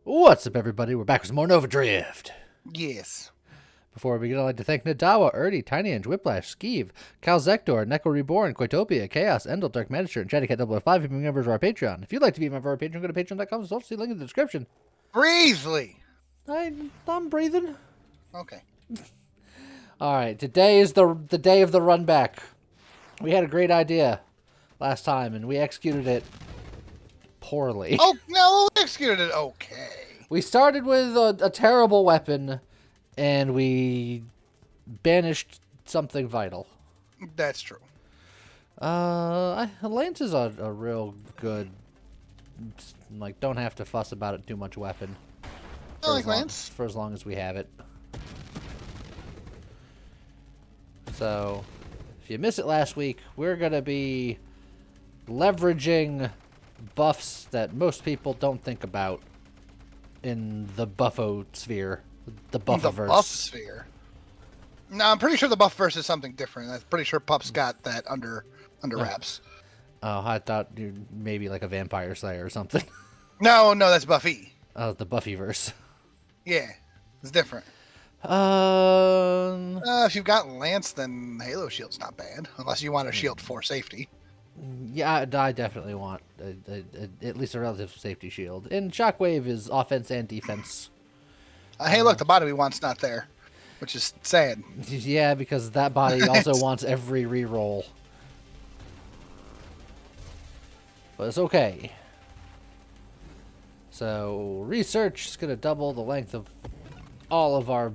What's up, everybody? We're back with some more Nova Drift. Yes. Before we begin, I'd like to thank Nadawa, Erdy, Tiny Inch, Whiplash, Skeeve, Calzector, Neko Reborn, Quitopia, Chaos, Endel, Dark Magister, and Chattycat005 if you're members of our Patreon. If you'd like to be a member of our Patreon, go to patreon.com. So see the link in the description. Breathely. I'm breathing. Okay. All right, today is the day of the Runback. We had a great idea last time, and we executed it poorly. Oh, no, we executed it okay. We started with a terrible weapon, and we banished something vital. That's true. Lance is a real good, like, don't have to fuss about it too much weapon. I like Lance. For as long as we have it. So, if you missed it last week, we're going to be leveraging buffs that most people don't think about in the buffo sphere. The buffiverse. The buff sphere. No, I'm pretty sure the buffverse is something different. I'm pretty sure Pup's got that under wraps. Oh, I thought you maybe like a vampire slayer or something. No, that's Buffy. Oh, the Buffyverse. Yeah, it's different. Um, If you've got Lance, then Halo Shield's not bad, unless you want a shield for safety. Yeah, I definitely want at least a relative safety shield. And Shockwave is offense and defense. Hey, look, the body we want's not there, which is sad. Yeah, because that body also wants every reroll. But it's okay. So, research is going to double the length of all of our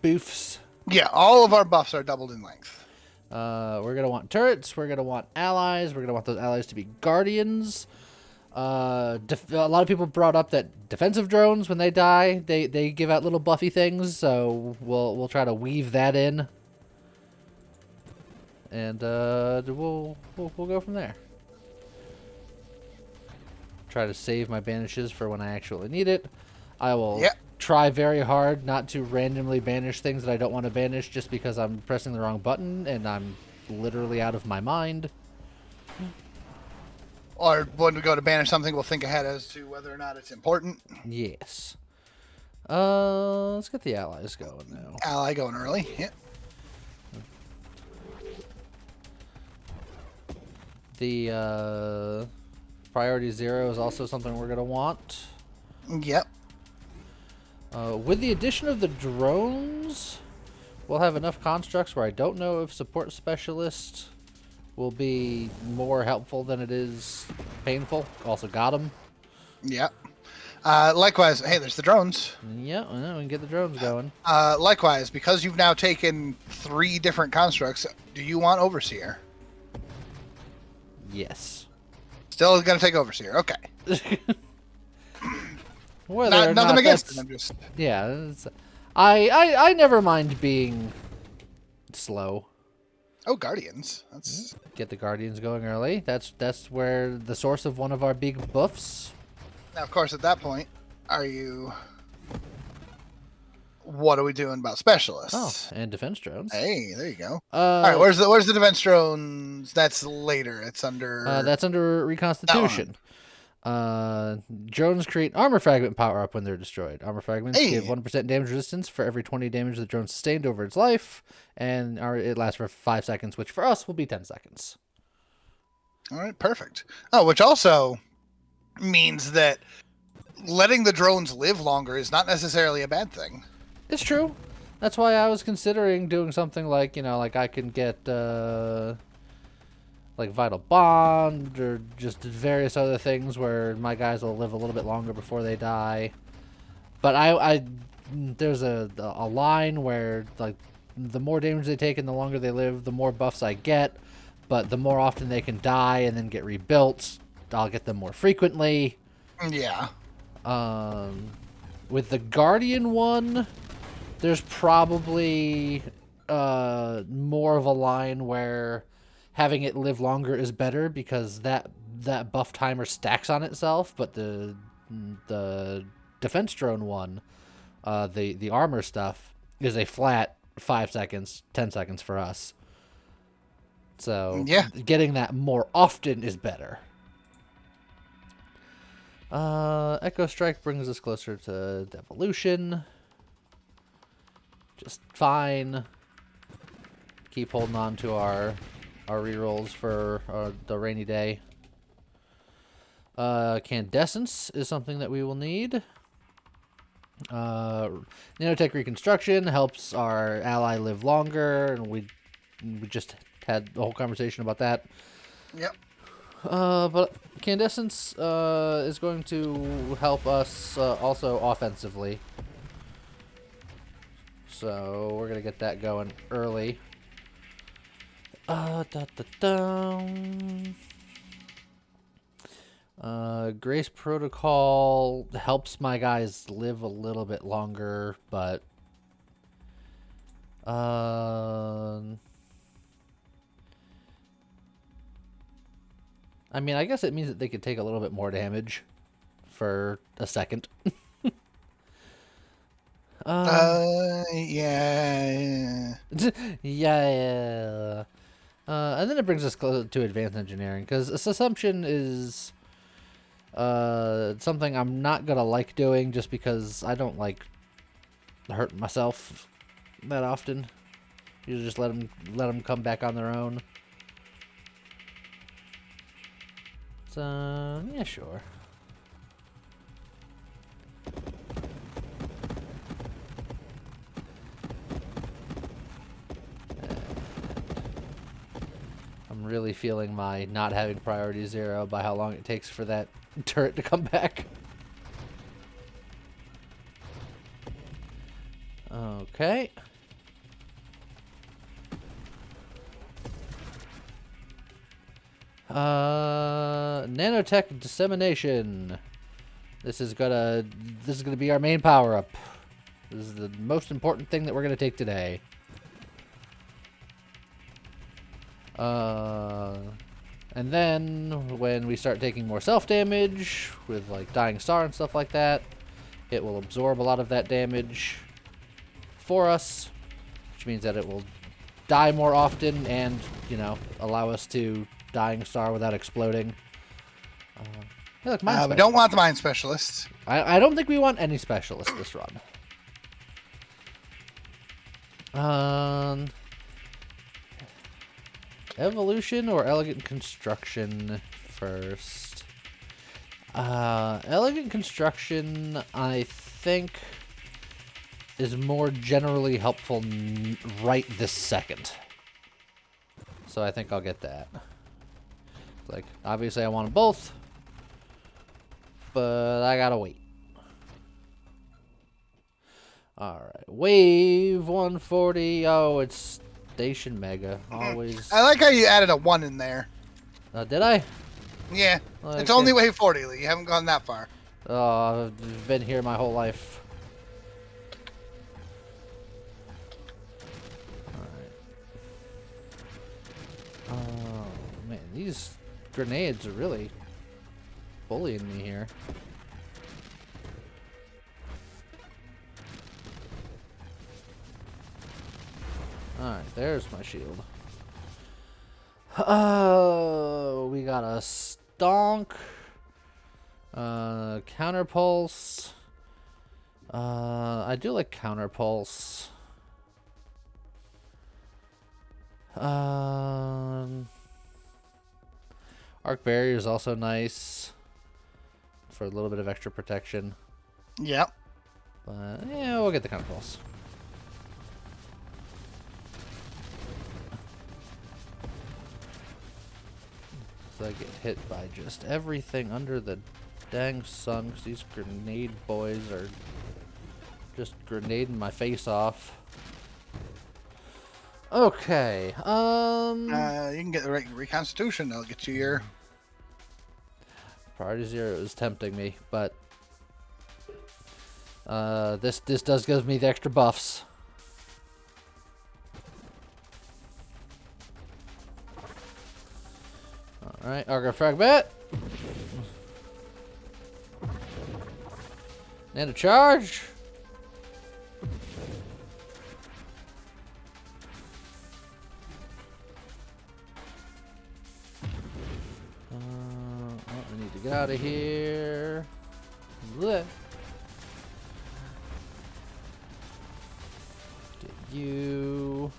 boofs. Yeah, all of our buffs are doubled in length. We're going to want turrets. We're going to want allies. We're going to want those allies to be guardians. A lot of people brought up that defensive drones, when they die, they give out little buffy things. So we'll try to weave that in, and we'll go from there. Try to save my banishes for when I actually need it. I will try very hard not to randomly banish things that I don't want to banish just because I'm pressing the wrong button and I'm literally out of my mind. Or when we go to banish something, we'll think ahead as to whether or not it's important. Yes. Let's get the allies going now. Ally going early. Yeah. The priority 0 is also something we're going to want. Yep. With the addition of the drones, we'll have enough constructs where I don't know if support specialist will be more helpful than it is painful. Also got them. Yep. Likewise, hey, there's the drones. Yeah, we can get the drones going. Likewise, because you've now taken 3 different constructs, do you want Overseer? Yes. Still going to take Overseer. Okay. Nothing against it. I'm just... Yeah. I never mind being slow. Oh, Guardians. That's... Get the Guardians going early. That's where the source of one of our big buffs. Now, of course, at that point, are you... What are we doing about specialists? Oh, and defense drones. Hey, there you go. All right, where's the defense drones? That's later. It's under... That's under Reconstitution. Drones create armor fragment power up when they're destroyed. Armor fragments give 1% damage resistance for every 20 damage the drone sustained over its life, and it lasts for 5 seconds, which for us will be 10 seconds. All right, perfect. Oh, which also means that letting the drones live longer is not necessarily a bad thing. It's true. That's why I was considering doing something like, like I can get like Vital Bond or just various other things where my guys will live a little bit longer before they die. But I there's a line where, like, the more damage they take and the longer they live, the more buffs I get. But the more often they can die and then get rebuilt, I'll get them more frequently. Yeah. With the Guardian one, there's probably more of a line where having it live longer is better because that buff timer stacks on itself. But the defense drone one, the armor stuff, is a flat 5 seconds, 10 seconds for us. So getting that more often is better. Echo Strike brings us closer to Devolution. Just fine. Keep holding on to our rerolls for the rainy day. Candescence is something that we will need. Nanotech Reconstruction helps our ally live longer, and we just had the whole conversation about that. Yep. But Candescence is going to help us also offensively. So we're going to get that going early. Grace Protocol helps my guys live a little bit longer, but I mean, I guess it means that they could take a little bit more damage for a second. Yeah. Yeah. And then it brings us close to advanced engineering, because assumption is something I'm not gonna like doing just because I don't like hurt myself that often. You just let them come back on their own. So yeah, sure. I'm really feeling my not having priority 0 by how long it takes for that turret to come back. Okay. Nanotech dissemination. This is gonna be our main power up. This is the most important thing that we're gonna take today. And then when we start taking more self damage with like Dying Star and stuff like that, it will absorb a lot of that damage for us, which means that it will die more often and, you know, allow us to Dying Star without exploding. Hey, look, We don't want the Mind Specialists. I don't think we want any specialists this run. Evolution or Elegant Construction first? Elegant Construction, I think, is more generally helpful right this second. So I think I'll get that. Like, obviously I want them both, but I gotta wait. Alright, Wave 140. Oh, it's Station Mega. Always. I like how you added a 1 in there. Did I? Yeah. Okay. It's only Wave 40, Lee. You haven't gone that far. Oh, I've been here my whole life. Alright. Oh, man. These grenades are really bullying me here. Alright, there's my shield. Oh, we got a Stonk. Counterpulse. I do like Counterpulse. Arc Barrier is also nice for a little bit of extra protection. Yep. But yeah, we'll get the Counterpulse. So I get hit by just everything under the dang sun, 'cause these grenade boys are just grenading my face off. Okay, You can get the Reconstitution. That'll get you your... Priority 0 is tempting me, but this does give me the extra buffs. Alright, Argo Fragment. Nano Charge. I need to get out of here. Get you.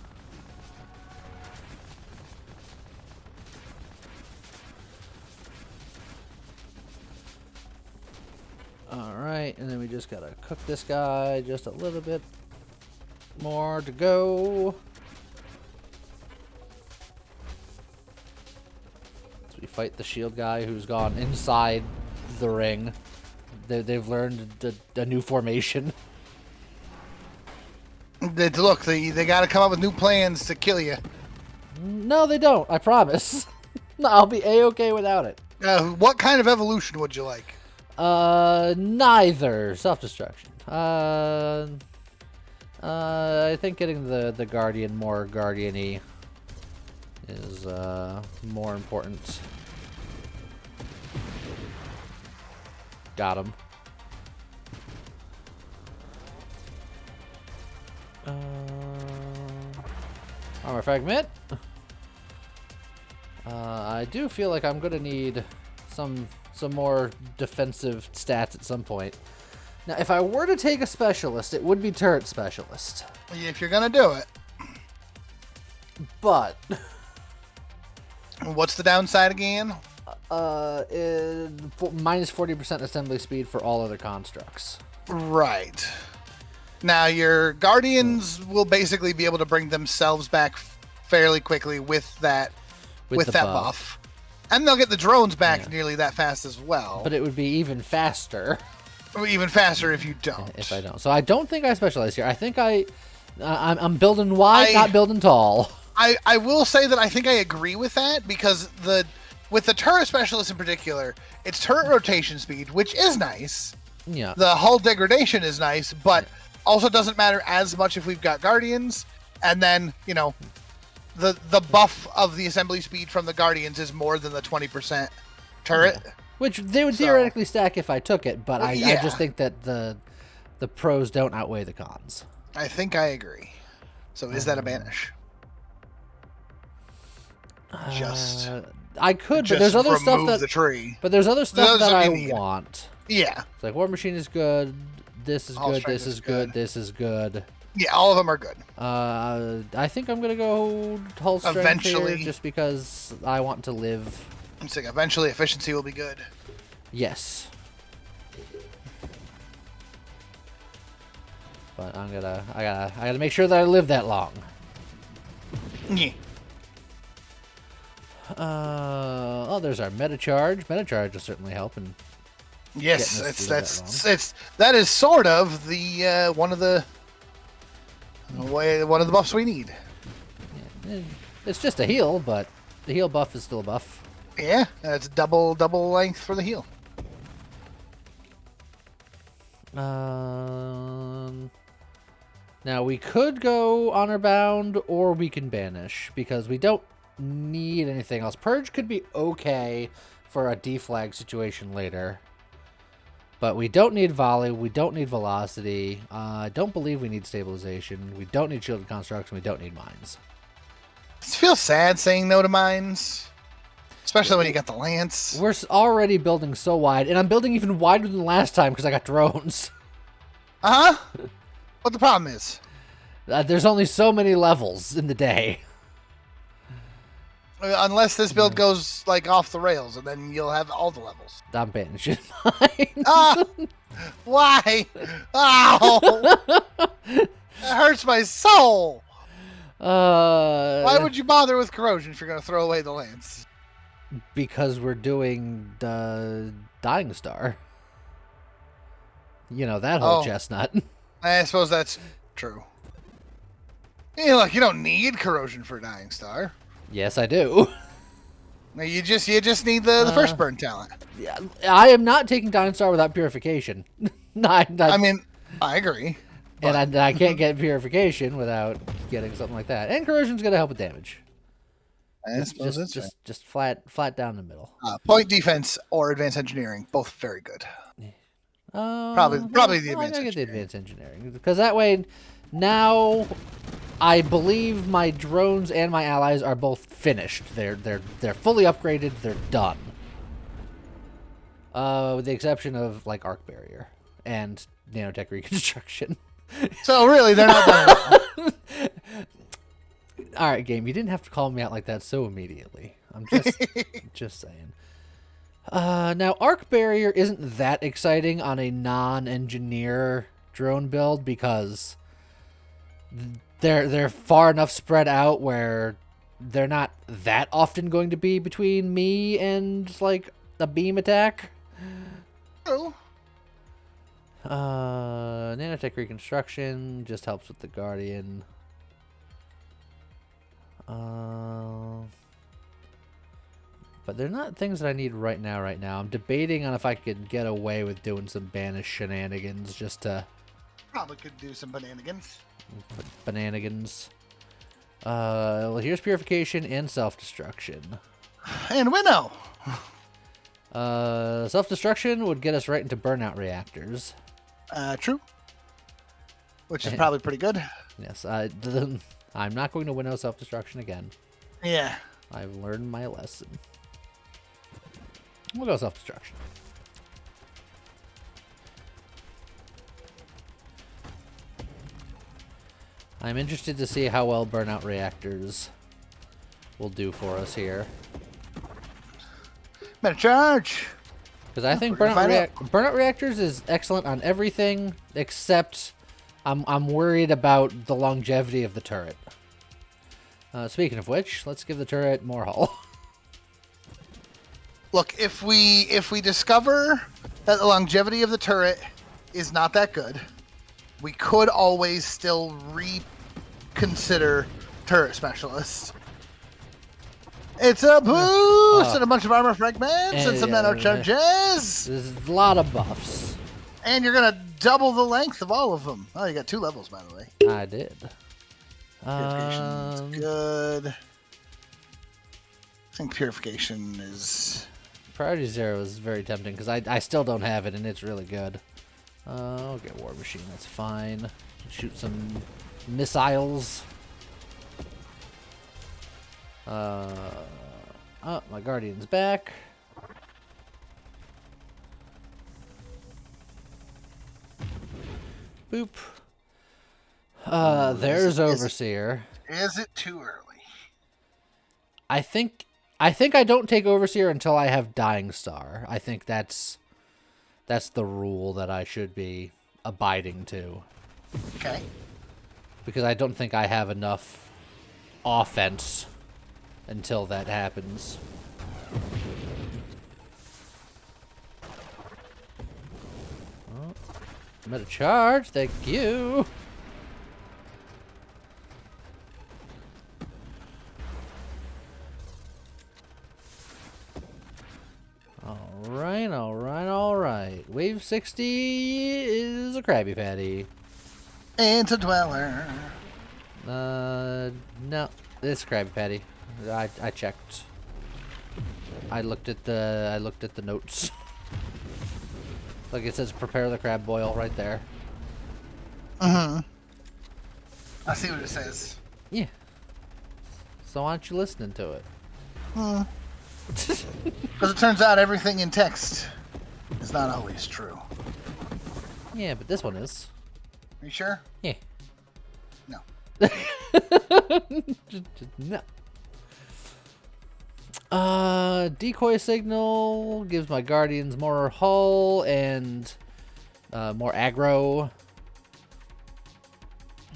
Alright, and then we just gotta cook this guy just a little bit more to go. So we fight the shield guy who's gone inside the ring. They've learned a new formation. Look, they got to come up with new plans to kill you. No, they don't. I promise. I'll be A-okay without it. What kind of evolution would you like? Neither. Self-destruction. I think getting the Guardian more Guardian-y is, more important. Got him. Armor fragment. I do feel like I'm gonna need some more defensive stats at some point. Now, if I were to take a specialist, it would be turret specialist. If you're gonna do it. But what's the downside again? Minus 40% assembly speed for all other constructs. Right. Now, your Guardians will basically be able to bring themselves back fairly quickly with that buff. And they'll get the drones back nearly that fast as well. But it would be even faster. Even faster if you don't. If I don't. So I don't think I specialize here. I think I'm building wide, not building tall. I will say that I think I agree with that, because with the turret specialist in particular, it's turret rotation speed, which is nice. Yeah. The hull degradation is nice, but also doesn't matter as much if we've got Guardians. And then, the buff of the assembly speed from the Guardians is more than the 20% turret. Yeah. Which they would theoretically stack if I took it, but I just think that the pros don't outweigh the cons. I think I agree. So is that a banish? I could, but there's other stuff that the tree. But there's other stuff that I want. Yeah. It's like War Machine is good. This is good. This is good. This is good. Yeah, all of them are good. I think I'm gonna go hull strength eventually here just because I want to live. I'm saying eventually efficiency will be good. Yes. But I gotta make sure that I live that long. Yeah. There's our meta charge. Meta charge will certainly help. And yes, that is sort of the one of the buffs we need. Yeah, it's just a heal, but the heal buff is still a buff. Yeah, it's double length for the heal. Now we could go honor bound, or we can banish because we don't need anything else. Purge could be okay for a deflag situation later, but we don't need volley. We don't need velocity. I don't believe we need stabilization. We don't need shielded construction. We don't need mines. It feels sad saying no to mines. Especially when you got the lance. We're already building so wide, and I'm building even wider than last time because I got drones. Uh-huh. What the problem is? There's only so many levels in the day. Unless this build goes, like, off the rails, and then you'll have all the levels. I'm banishing mine. Why? Oh! That hurts my soul! Why would you bother with corrosion if you're going to throw away the lance? Because we're doing the Dying Star. You know, that whole chestnut. I suppose that's true. Yeah, look, you don't need corrosion for Dying Star. Yes, I do. You just need the first burn talent. Yeah, I am not taking Dying Star without purification. I mean, I agree. But... And I can't get purification without getting something like that. And corrosion's going to help with damage. I suppose that's right. Just flat down the middle. Point defense or advanced engineering, both very good. Probably the advanced engineering. I get the advanced engineering because that way, now, I believe my drones and my allies are both finished. They're fully upgraded. They're done. With the exception of like arc barrier. and nanotech reconstruction. So really, they're not done at all. All right, game. You didn't have to call me out like that so immediately. I'm just saying. Now, arc barrier isn't that exciting on a non-engineer drone build because they're far enough spread out where they're not that often going to be between me and like a beam attack. Oh. Nanotech reconstruction just helps with the Guardian. But they're not things that I need right now. I'm debating on if I could get away with doing some banish shenanigans just to... Probably could do some bananigans. Bananigans. Well, here's purification and self-destruction. And winnow! Self-destruction would get us right into burnout reactors. True. Which is probably pretty good. Yes, I'm not going to winnow self-destruction again. Yeah. I've learned my lesson. We'll go self-destruction. I'm interested to see how well burnout reactors will do for us here. Better charge! Because I think burnout reactors is excellent on everything except I'm worried about the longevity of the turret. Speaking of which, let's give the turret more hull. Look, if we discover that the longevity of the turret is not that good, we could always still reconsider turret specialists. It's a boost and a bunch of armor fragments and some nano charges. There's a lot of buffs. And you're gonna double the length of all of them. Oh, you got 2 levels, by the way. I did. Purification's good. I think purification is... Priority 0 is very tempting because I still don't have it and it's really good. I'll get War Machine, that's fine. Shoot some missiles. Oh, my Guardian's back. Boop. There's Overseer. Is it too early? I think I don't take Overseer until I have Dying Star. I think that's the rule that I should be abiding to. Okay. Because I don't think I have enough offense until that happens. Oh, meta charge, thank you. Alright. Wave 60 is a Krabby Patty. And a Dweller. No, it's Krabby Patty. I checked. I looked at the notes. Like it says prepare the crab boil right there. I see what it says. Yeah. So why aren't you listening to it? Because it turns out everything in text is not always true. Yeah, but this one is. Are you sure? Yeah. No. No. Decoy signal gives my Guardians more hull and more aggro.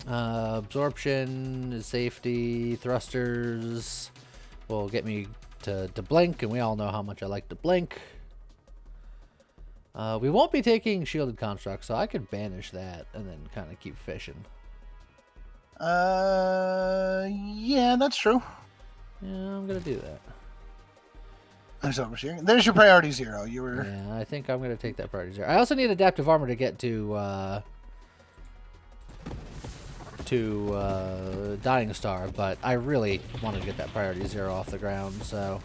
Absorption is safety. Thrusters will get me to blink, and we all know how much I like to blink. We won't be taking shielded construct, so I could banish that and then kind of keep fishing. Yeah, that's true. Yeah, I'm gonna do that. There's your priority 0. You were. Yeah, I think I'm gonna take that priority 0. I also need adaptive armor to get to Dying Star, but I really want to get that priority 0 off the ground, so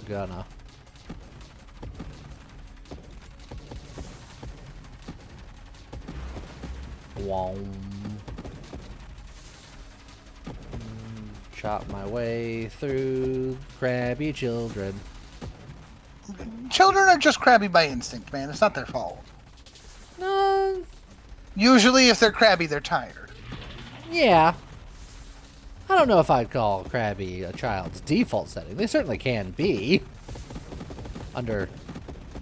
gonna. Chop my way through crabby children. Children are just crabby by instinct, man. It's not their fault. Usually, if they're crabby, they're tired. Yeah. I don't know if I'd call crabby a child's default setting. They certainly can be. Under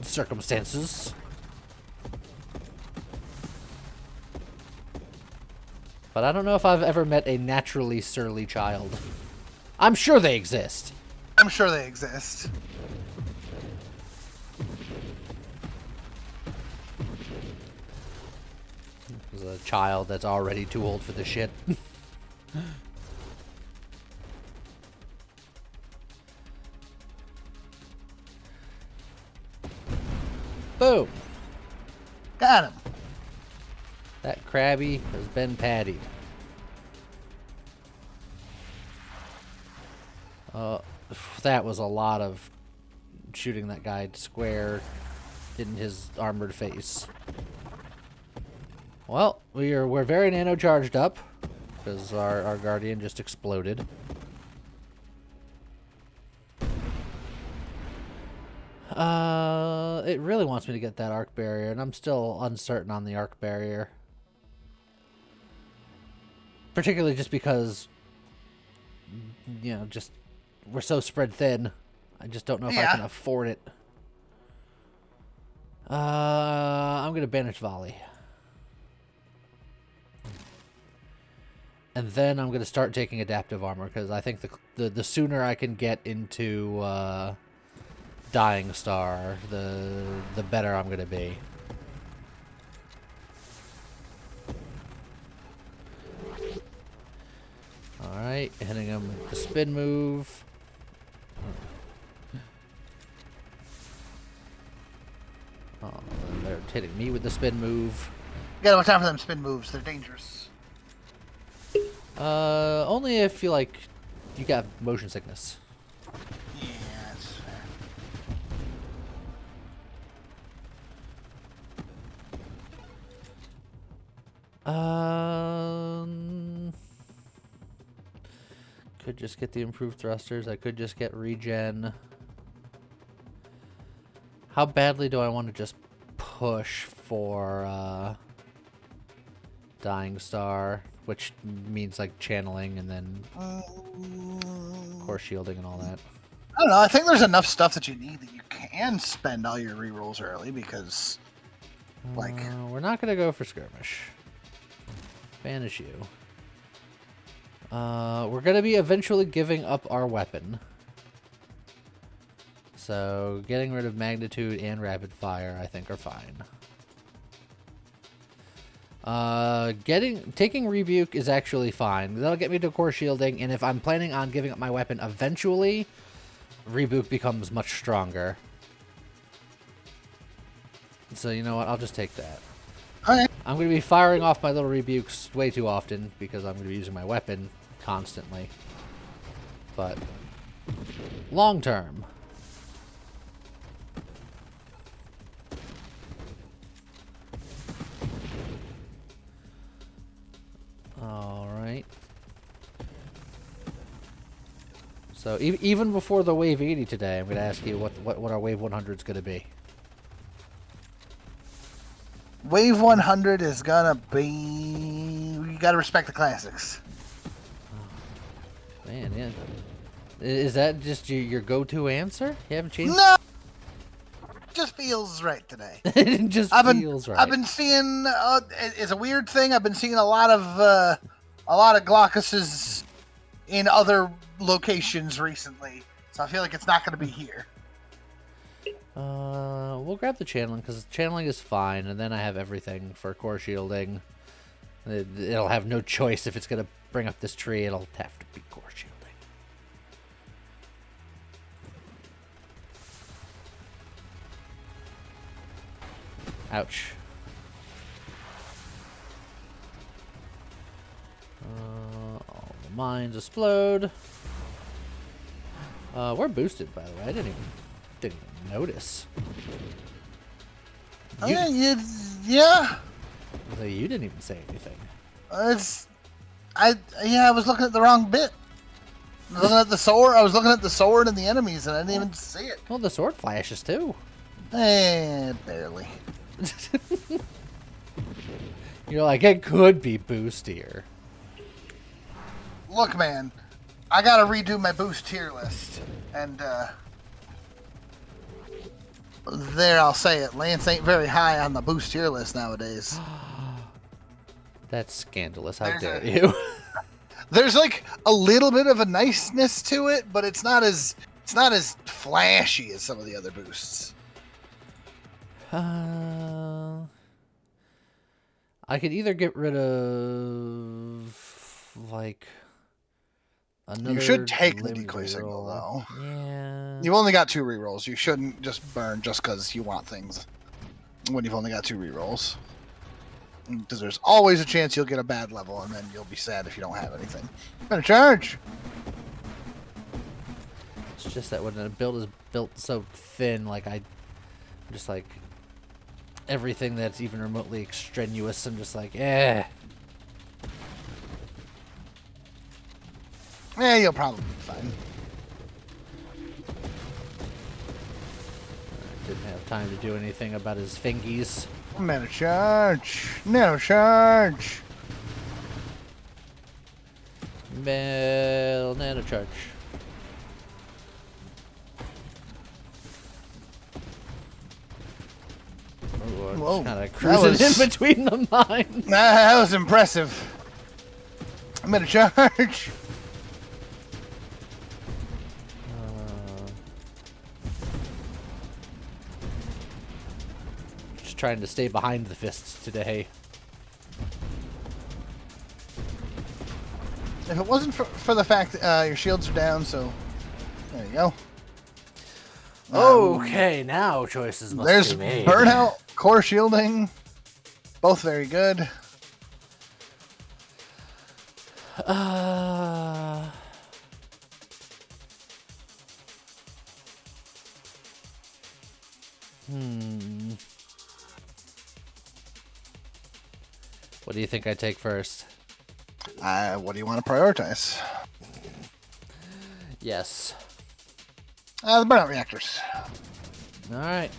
circumstances. But I don't know if I've ever met a naturally surly child. I'm sure they exist. I'm sure they exist. There's a child that's already too old for the shit. Boom. Got him. That crabby has been pattied. That was a lot of shooting that guy square in his armored face. Well, we're very nano charged up because our guardian just exploded. It really wants me to get that arc barrier, and I'm still uncertain on the arc barrier. Particularly just because, you know, just we're so spread thin. I just don't know if I can afford it. I'm gonna banish volley. And then I'm gonna start taking adaptive armor, because I think the sooner I can get into Dying Star, the better I'm gonna be. Alright, hitting him with the spin move. Oh, they're hitting me with the spin move. You gotta watch out for them spin moves. They're dangerous. Only if you got motion sickness. Yeah, that's fair. Could just get the improved thrusters. I could just get regen. How badly do I want to just push for Dying Star, which means like channeling and then core shielding and all that. I don't know. I think there's enough stuff that you need that you can spend all your rerolls early because, like, we're not gonna go for skirmish. Banish you. We're gonna be eventually giving up our weapon. So getting rid of magnitude and rapid fire, I think, are fine. Taking rebuke is actually fine. That'll get me to core shielding, and if I'm planning on giving up my weapon eventually, rebuke becomes much stronger. So you know what? I'll just take that. okay. I'm going to be firing off my little rebukes way too often because I'm going to be using my weapon constantly. But long term. All right. So even before the wave 80 today, I'm going to ask you what our wave 100 is going to be. Wave 100 is gonna be. You gotta respect the classics. Oh, man, yeah. Is that just your go-to answer? You haven't changed? No, it just feels right today. It just feels right. I've been seeing. It's a weird thing. I've been seeing a lot of Glaucuses in other locations recently, so I feel like it's not gonna be here. We'll grab the channeling, because channeling is fine, and then I have everything for core shielding. It'll have no choice if it's going to bring up this tree, it'll have to be core shielding. Ouch. All the mines explode. We're boosted, by the way. I didn't even notice. Yeah. So you didn't even say anything. I was looking at the wrong bit. I was looking at the sword. I was looking at the sword and the enemies, and I didn't even see it. Well, the sword flashes too. Barely. You're like, it could be boostier. Look, man, I gotta redo my boost tier list, and there I'll say it. Lance ain't very high on the boost tier list nowadays. That's scandalous. How dare you? There's like a little bit of a niceness to it, but it's not as flashy as some of the other boosts. I could either get rid of like another. You should take the limb decoy signal reroll. though. Yeah. You've only got 2 rerolls. You shouldn't just burn just because you want things when you've only got 2 rerolls. Because there's always a chance you'll get a bad level, and then you'll be sad if you don't have anything. Better charge. It's just that when a build is built so thin, like I'm just like everything that's even remotely extraneous, I'm just like, eh. Yeah, you'll probably be fine. Didn't have time to do anything about his fingies. Nano charge. Nano charge. Bell nano charge. Whoa. Kind of cruising in between the mines. That was impressive. I'm gonna charge. Just trying to stay behind the fists today. If it wasn't for the fact that your shields are down, so there you go. Okay, now choices must There's be made. burnout, core shielding, both very good. What do you think I take first? What do you want to prioritize? Yes. The burnout reactors. All right.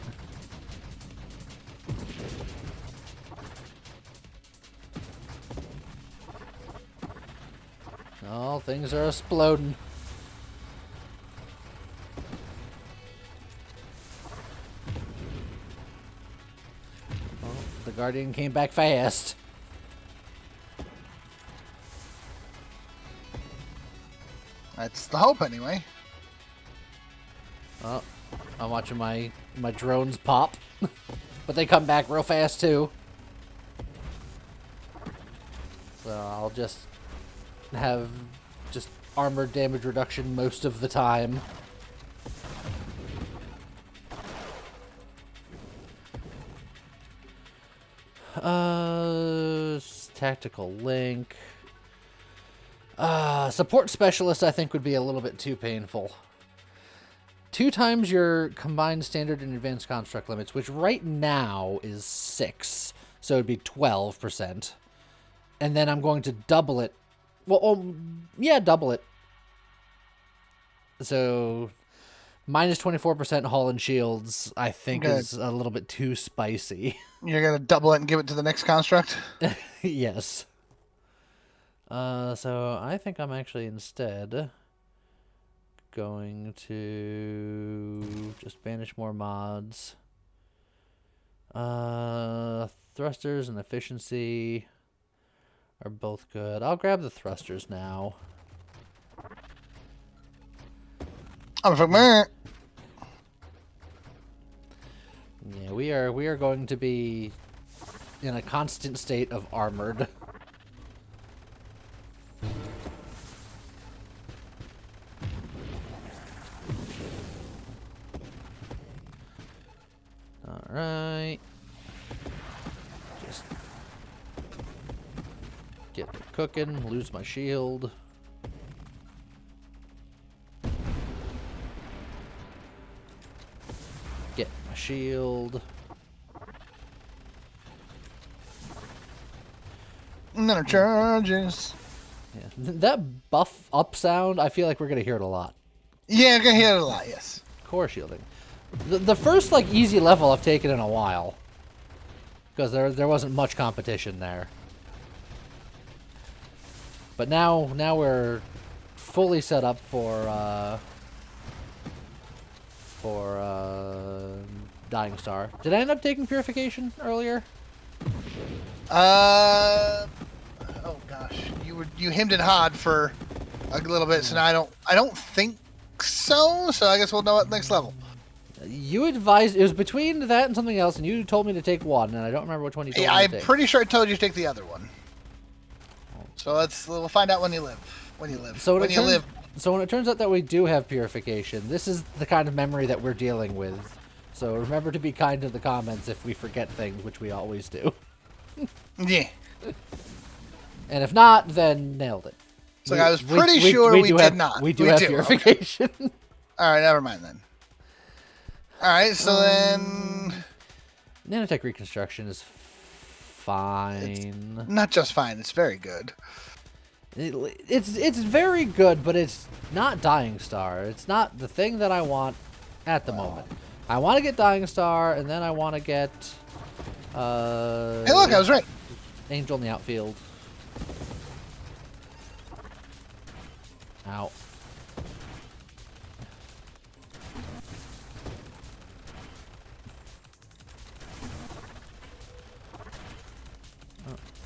Oh, things are exploding. Oh, the Guardian came back fast. That's the hope, anyway. Oh, I'm watching my drones pop, but they come back real fast too. So I'll just have just armor damage reduction most of the time. Tactical link. Support specialist I think would be a little bit too painful. 2 times your combined standard and advanced construct limits, which right now is 6, so it'd be 12%. And then I'm going to double it. Well, yeah, double it. So minus 24% hull and shields, I think, is a little bit too spicy. You're gonna double it and give it to the next construct? Yes. So I think I'm actually instead going to just banish more mods. Thrusters and efficiency are both good. I'll grab the thrusters now. Yeah, we are going to be in a constant state of armored. All right. Just get cooking, lose my shield. Get my shield. Another charges. Yeah. That buff up sound, I feel like we're going to hear it a lot. Yeah, you're going to hear it a lot, yes. Core shielding. The first, like, easy level I've taken in a while. Because there wasn't much competition there. But now we're fully set up for Dying Star. Did I end up taking Purification earlier? Oh gosh, you hemmed and hawed for a little bit, so now I don't think so. So I guess we'll know at next level. You advised it was between that and something else, and you told me to take one, and I don't remember which one you told me to take. I'm pretty sure I told you to take the other one. So we'll find out when you live. So when it turns out that we do have Purification, this is the kind of memory that we're dealing with. So remember to be kind to the comments if we forget things, which we always do. Yeah. And if not, then nailed it. So I was pretty sure we did not. We do have Purification. Okay. All right, never mind then. All right, so then nanotech reconstruction is fine. It's not just fine; it's very good. It's very good, but it's not Dying Star. It's not the thing that I want at the moment. I want to get Dying Star, and then I want to get. Hey, look! I was right. Angel in the outfield. Ow.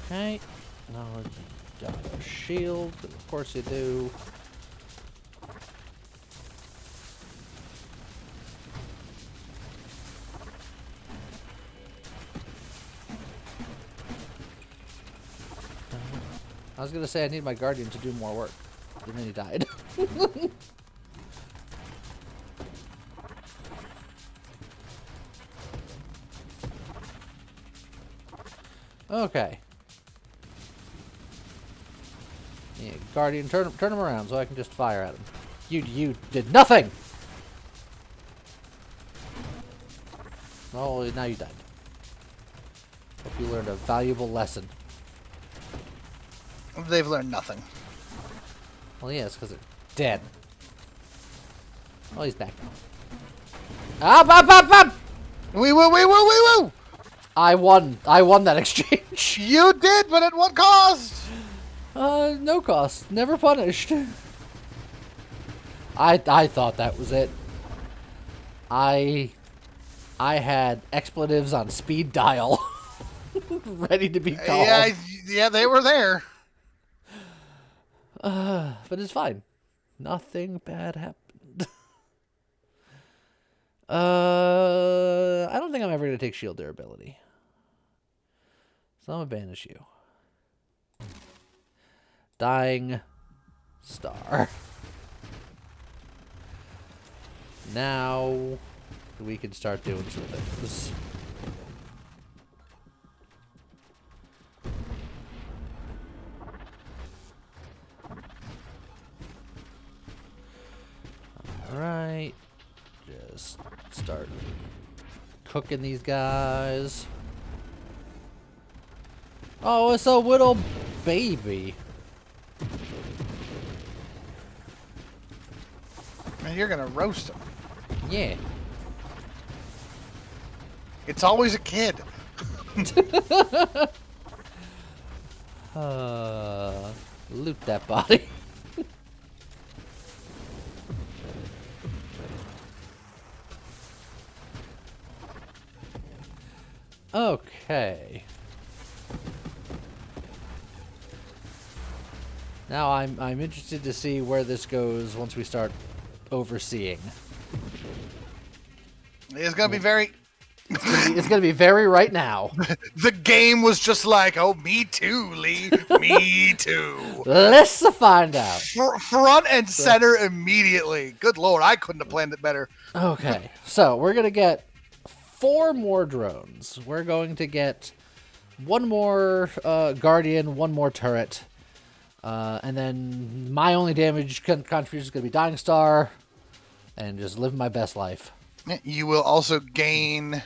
Okay. Now got a shield. Of course you do. I was gonna say I need my guardian to do more work, and then he died. Okay. Yeah, guardian, turn him around so I can just fire at him. You did nothing. Oh, now you died. Hope you learned a valuable lesson. They've learned nothing. Well, yeah, it's because they're dead. Oh, he's back now. Up! Woo! I won that exchange. You did, but at what cost? No cost. Never punished. I thought that was it. I had expletives on speed dial. Ready to be called. Yeah, they were there. But it's fine. Nothing bad happened. I don't think I'm ever going to take shield durability. So I'm going to banish you. Dying Star. Now we can start doing some things. Alright. Just start cooking these guys. Oh, it's a little baby. Man, you're gonna roast them. Yeah. It's always a kid. Loot that body. Okay. Now I'm interested to see where this goes once we start overseeing. It's gonna be very. It's gonna be very right now. The game was just like, oh, me too, Lee. Me too. Let's find out. Front and center immediately. Good lord, I couldn't have planned it better. Okay, so we're gonna get 4 more drones. We're going to get 1 more guardian, 1 more turret, and then my only damage contribution is gonna be Dying Star, and just live my best life. You will also gain.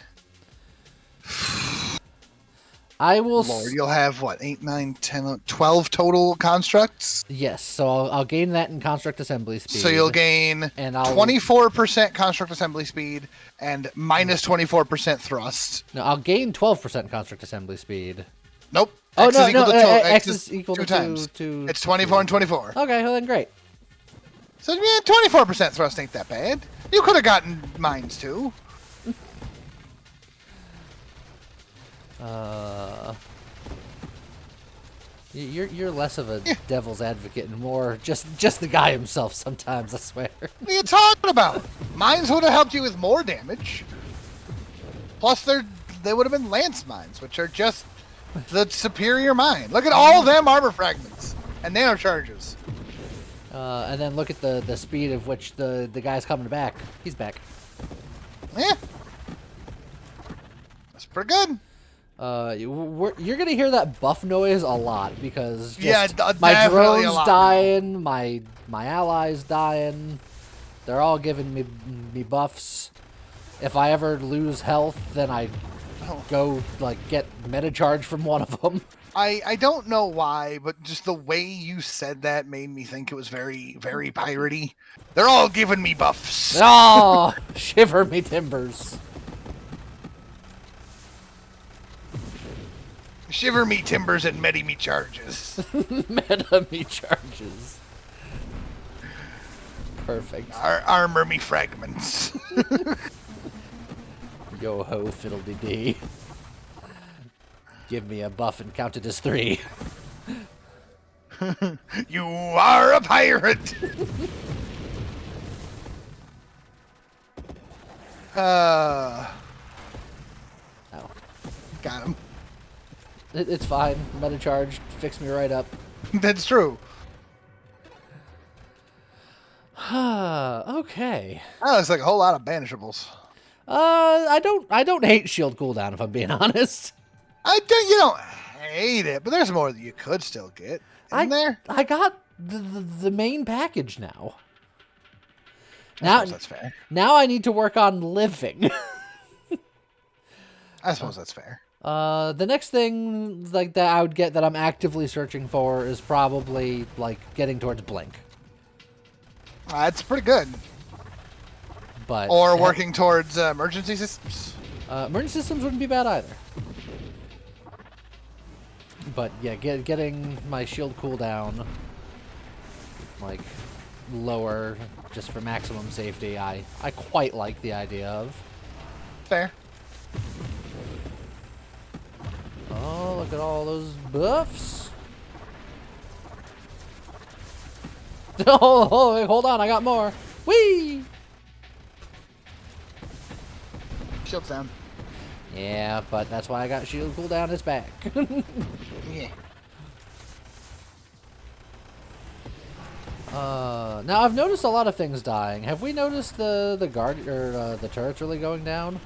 I will. Lord, you'll have what, 8, 9, 10, 12 total constructs? Yes, so I'll gain that in construct assembly speed. So you'll gain 24% construct assembly speed and minus 24% thrust. No, I'll gain 12% construct assembly speed. Nope. Oh, X no, is equal no, to X is equal two to times. two. It's 24 and 24. Okay, well then great. So yeah, 24% thrust ain't that bad. You could have gotten mines too. You're less of a devil's advocate and more just the guy himself sometimes, I swear. What are you talking about? Mines would have helped you with more damage. Plus, they would have been lance mines, which are just the superior mine. Look at all them armor fragments and nano charges. And then look at the speed of which the guy's coming back. He's back. Yeah. That's pretty good. You're gonna hear that buff noise a lot because my definitely drone's dying, my allies dying. They're all giving me buffs. If I ever lose health, then I go like get meta charge from one of them. I don't know why, but just the way you said that made me think it was very, very piratey. They're all giving me buffs. Oh, shiver me timbers. Shiver me timbers and meta me charges. Meta me charges. Perfect. Armor me fragments. Yo ho fiddle-dee-dee. Give me a buff and count it as 3. You are a pirate. Oh. Got him. It's fine. Meta charge fixed me right up. That's true. Okay. That looks like a whole lot of banishables. I don't hate shield cooldown if I'm being honest. You don't hate it, but there's more that you could still get in there. I got the main package now. I suppose that's fair. Now I need to work on living. I suppose that's fair. The next thing like that I would get that I'm actively searching for is probably like getting towards Blink. That's pretty good. But or working towards emergency systems. Emergency systems wouldn't be bad either. But yeah, getting my shield cooldown like lower just for maximum safety, I quite like the idea of. Fair. Oh, look at all those buffs. Oh, hold on, I got more. Whee! Shield's down. Yeah, but that's why I got shield cooldown is back. Yeah. Now I've noticed a lot of things dying. Have we noticed the guard or the turrets really going down?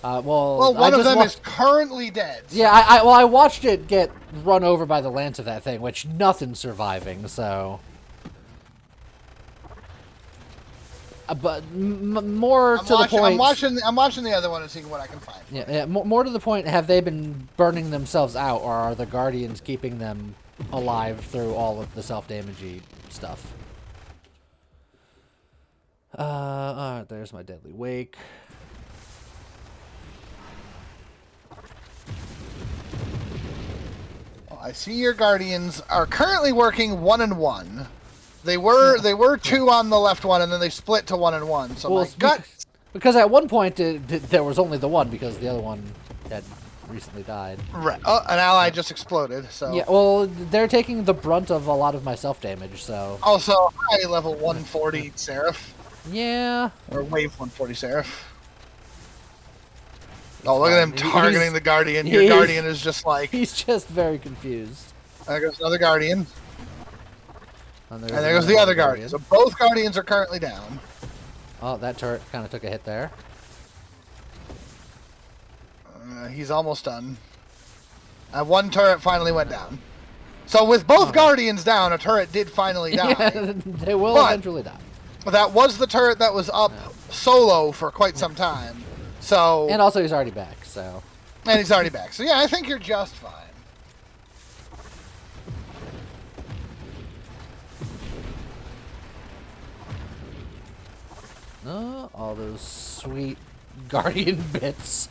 Well, one of them is currently dead. So. Yeah, I watched it get run over by the lance of that thing, which nothing's surviving. So, but more to the point, I'm watching the other one and seeing what I can find. Yeah. More to the point, have they been burning themselves out, or are the guardians keeping them alive through all of the self-damagey stuff? Alright, there's my deadly wake. I see your guardians are currently working 1 and 1. They were 2 on the left one, and then they split to 1 and 1. So my gut. Because at one point there was only the one because the other one had recently died. Right. Oh, an ally just exploded. So yeah. Well, they're taking the brunt of a lot of my self damage. So also high level 140 Seraph. Yeah. Or wave 140 Seraph. Oh, look at him targeting the Guardian. Your Guardian is just like... He's just very confused. There goes another Guardian. And there goes the other Guardian. So both Guardians are currently down. Oh, that turret kind of took a hit there. He's almost done. One turret finally went down. So with both Guardians down, a turret did finally die. Yeah, they will eventually die. That was the turret that was up solo for quite some time. So and also he's already back, so. And he's already back. So yeah, I think you're just fine. Oh, all those sweet Guardian bits.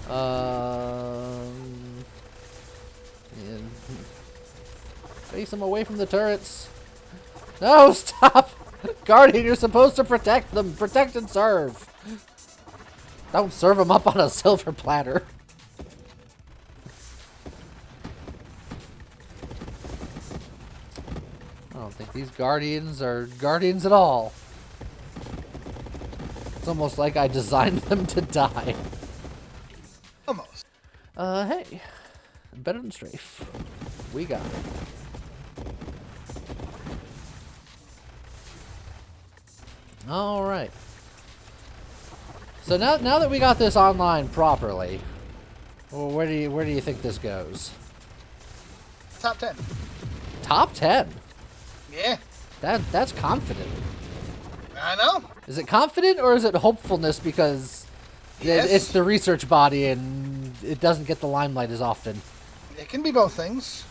And face them away from the turrets. No, stop! Guardian, you're supposed to protect them. Protect and serve. Don't serve them up on a silver platter. I don't think these guardians are guardians at all. It's almost like I designed them to die. Almost. Hey. Better than strafe. We got it. All right. So now that we got this online properly, well, where do you think this goes? Top 10. Top 10. Yeah. That's confident. I know. Is it confident or is it hopefulness because it's the research body and it doesn't get the limelight as often? It can be both things.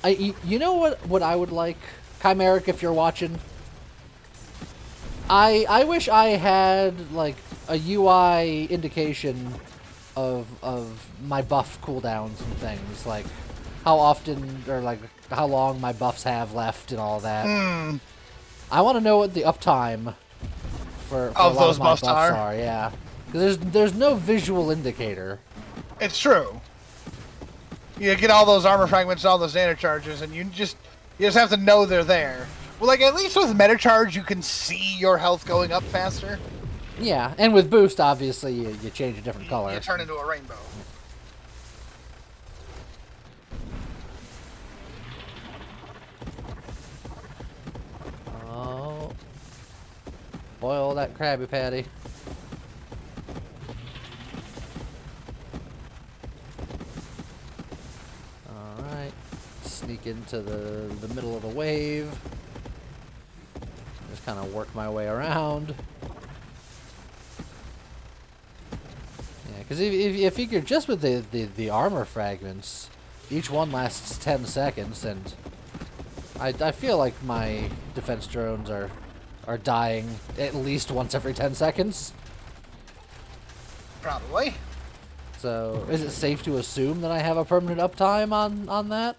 You know what I would like, Chimeric, if you're watching? I wish I had like a UI indication of my buff cooldowns and things, like how often or like how long my buffs have left and all that. I want to know what the uptime for a lot those of my buffs are. Yeah, because there's no visual indicator. It's true. You get all those armor fragments, all those nano charges, and you just have to know they're there. Well, like at least with meta charge, you can see your health going up faster. Yeah, and with boost, obviously you change a different color. You turn into a rainbow. Oh, boil that Krabby Patty. Sneak into the middle of the wave. Just kind of work my way around. Yeah, because if you figure just with the armor fragments, each one lasts 10 seconds, and I feel like my defense drones are dying at least once every 10 seconds. Probably. So, is it safe to assume that I have a permanent uptime on that?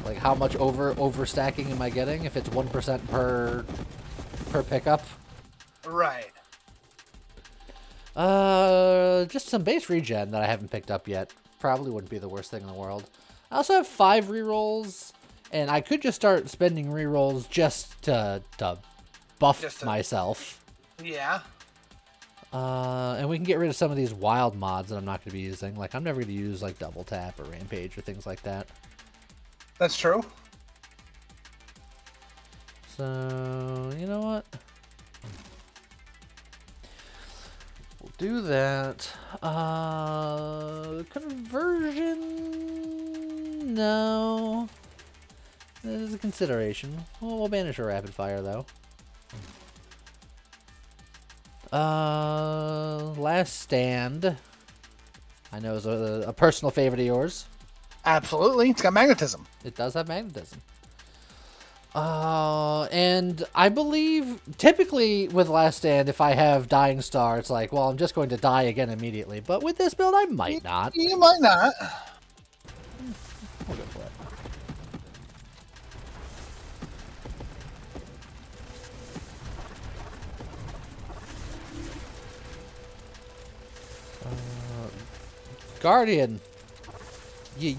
Like, how much overstacking am I getting if it's 1% per pickup? Right. Just some base regen that I haven't picked up yet. Probably wouldn't be the worst thing in the world. I also have 5 rerolls, and I could just start spending rerolls just to buff myself. Yeah. And we can get rid of some of these wild mods that I'm not going to be using. Like, I'm never going to use, like, double tap or rampage or things like that. That's true. So, you know what? We'll do that. Conversion? No. This is a consideration. Well, we'll banish a rapid fire, though. Last Stand. I know is a personal favorite of yours. Absolutely. It's got magnetism. It does have magnetism. And I believe typically with Last Stand, if I have Dying Star, it's like, well, I'm just going to die again immediately. But with this build, I might not. You might not. We'll go for it. Guardian. You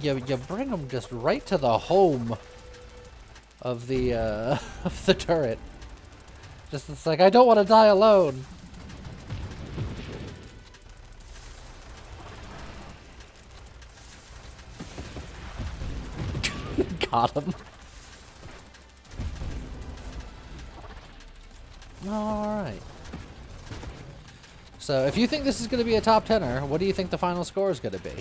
bring them just right to the home of the of the turret. Just it's like I don't want to die alone. Got him. All right. So if you think this is going to be a top 10er, what do you think the final score is going to be?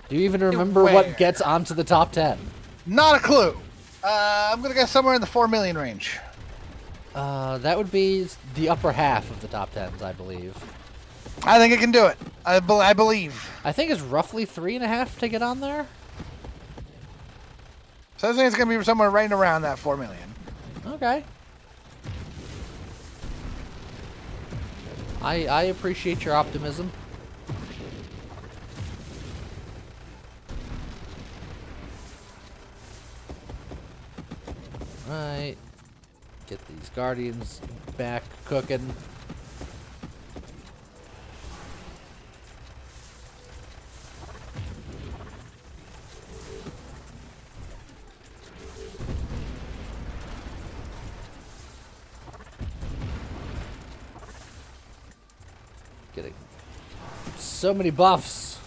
Do you even remember what gets onto the top 10? Not a clue. I'm going to guess somewhere in the 4 million range. That would be the upper half of the top 10s, I believe. I think it can do it. I believe. I think it's roughly 3.5 to get on there. So I think it's going to be somewhere right around that 4 million. Okay. I appreciate your optimism. Right. Get these Guardians back cooking. Getting so many buffs.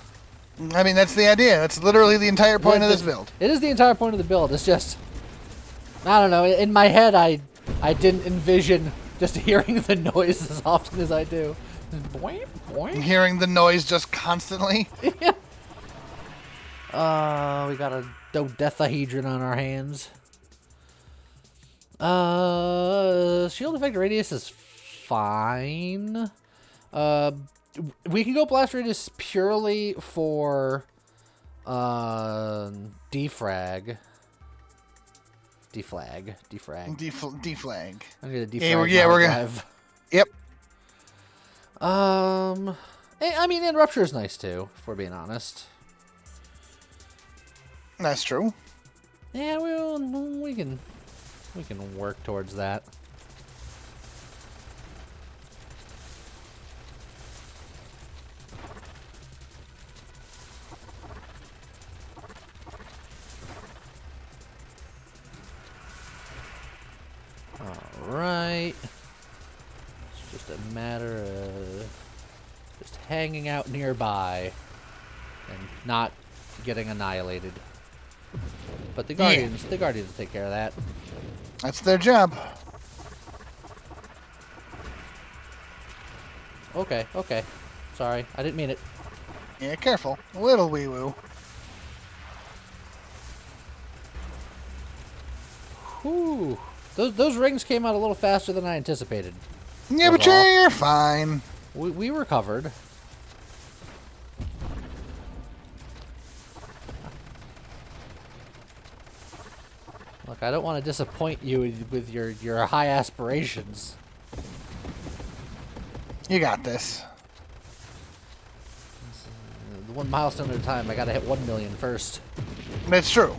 I mean, that's the idea. That's literally the entire point of this build. It is the entire point of the build. It's just, I don't know. In my head, I didn't envision just hearing the noise as often as I do. Boing, boing. Hearing the noise just constantly. Yeah. We got a dodecahedron on our hands. Shield effect radius is fine. We can go blast radius purely for defrag. Deflag. Deflag. I'm gonna defrag. We're gonna. Yep. I mean, and rupture is nice too, if we're being honest. That's true. Yeah, we can work towards that. Alright. It's just a matter of just hanging out nearby and not getting annihilated. But the Guardians, the Guardians take care of that. That's their job. Okay, okay. Sorry, I didn't mean it. Yeah, careful. A little wee-woo. Whew. Those rings came out a little faster than I anticipated. Yeah, but you're fine. We recovered. Look, I don't want to disappoint you with your high aspirations. You got this. The one milestone at a time. I gotta hit 1 million first. That's true.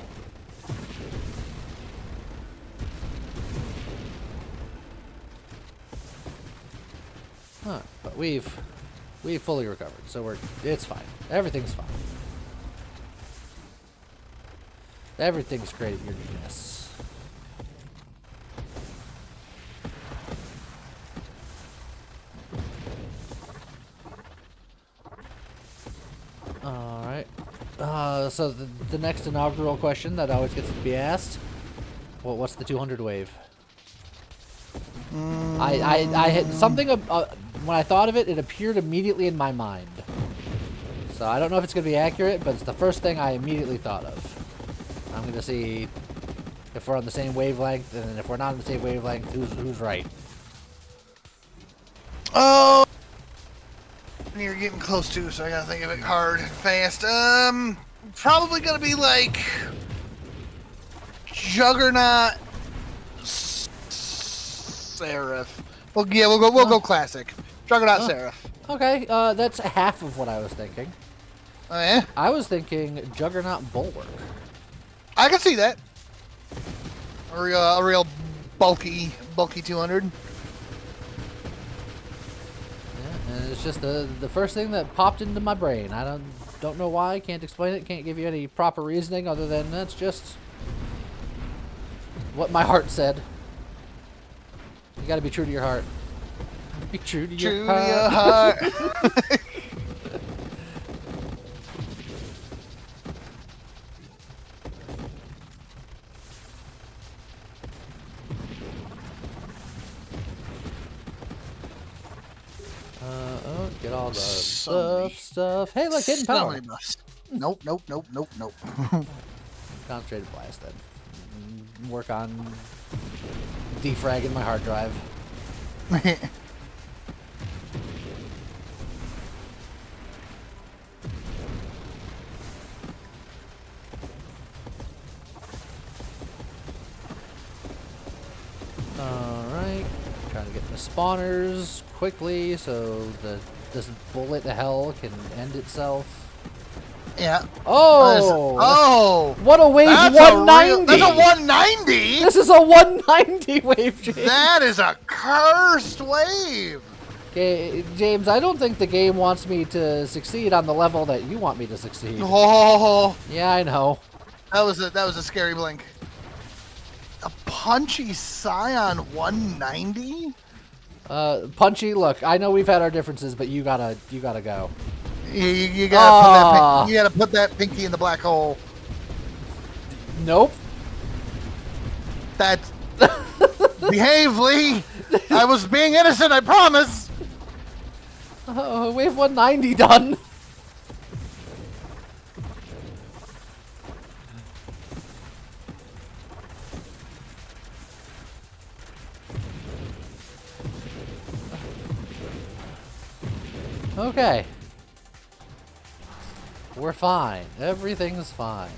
Huh? But we've fully recovered, so it's fine. Everything's fine. Everything's great at your newness. Alright. So the next inaugural question that always gets to be asked. Well, what's the 200 wave? I had something, when I thought of it, it appeared immediately in my mind. So I don't know if it's going to be accurate, but it's the first thing I immediately thought of. I'm going to see if we're on the same wavelength, and if we're not on the same wavelength, who's right. Oh, you're getting close to, so I gotta think of it hard and fast. Probably gonna be like Juggernaut, Seraph. Well, yeah, we'll go classic. Juggernaut, Seraph. Okay, that's half of what I was thinking. Oh yeah. I was thinking Juggernaut Bulwark. I can see that. A real bulky 200. Yeah, and it's just the first thing that popped into my brain. I don't know why. Can't explain it. Can't give you any proper reasoning other than that's just what my heart said. You got to be true to your heart. Be true to your heart. Get all the stuff. Hey, look, hidden power. Nope. Concentrated blast then. Work on defragging my hard drive. the spawners quickly so this bullet hell can end itself. Yeah. Oh! Oh! What a wave 190! That's a 190? This is a 190 wave, James. That is a cursed wave. Okay, James, I don't think the game wants me to succeed on the level that you want me to succeed. Oh! Yeah, I know. That was a scary blink. A punchy Scion 190? Punchy, look, I know we've had our differences, but you gotta go. You gotta put that pinky in the black hole. Nope. That's behave, Lee. I was being innocent, I promise. Wave 190 done. Okay. We're fine. Everything's fine.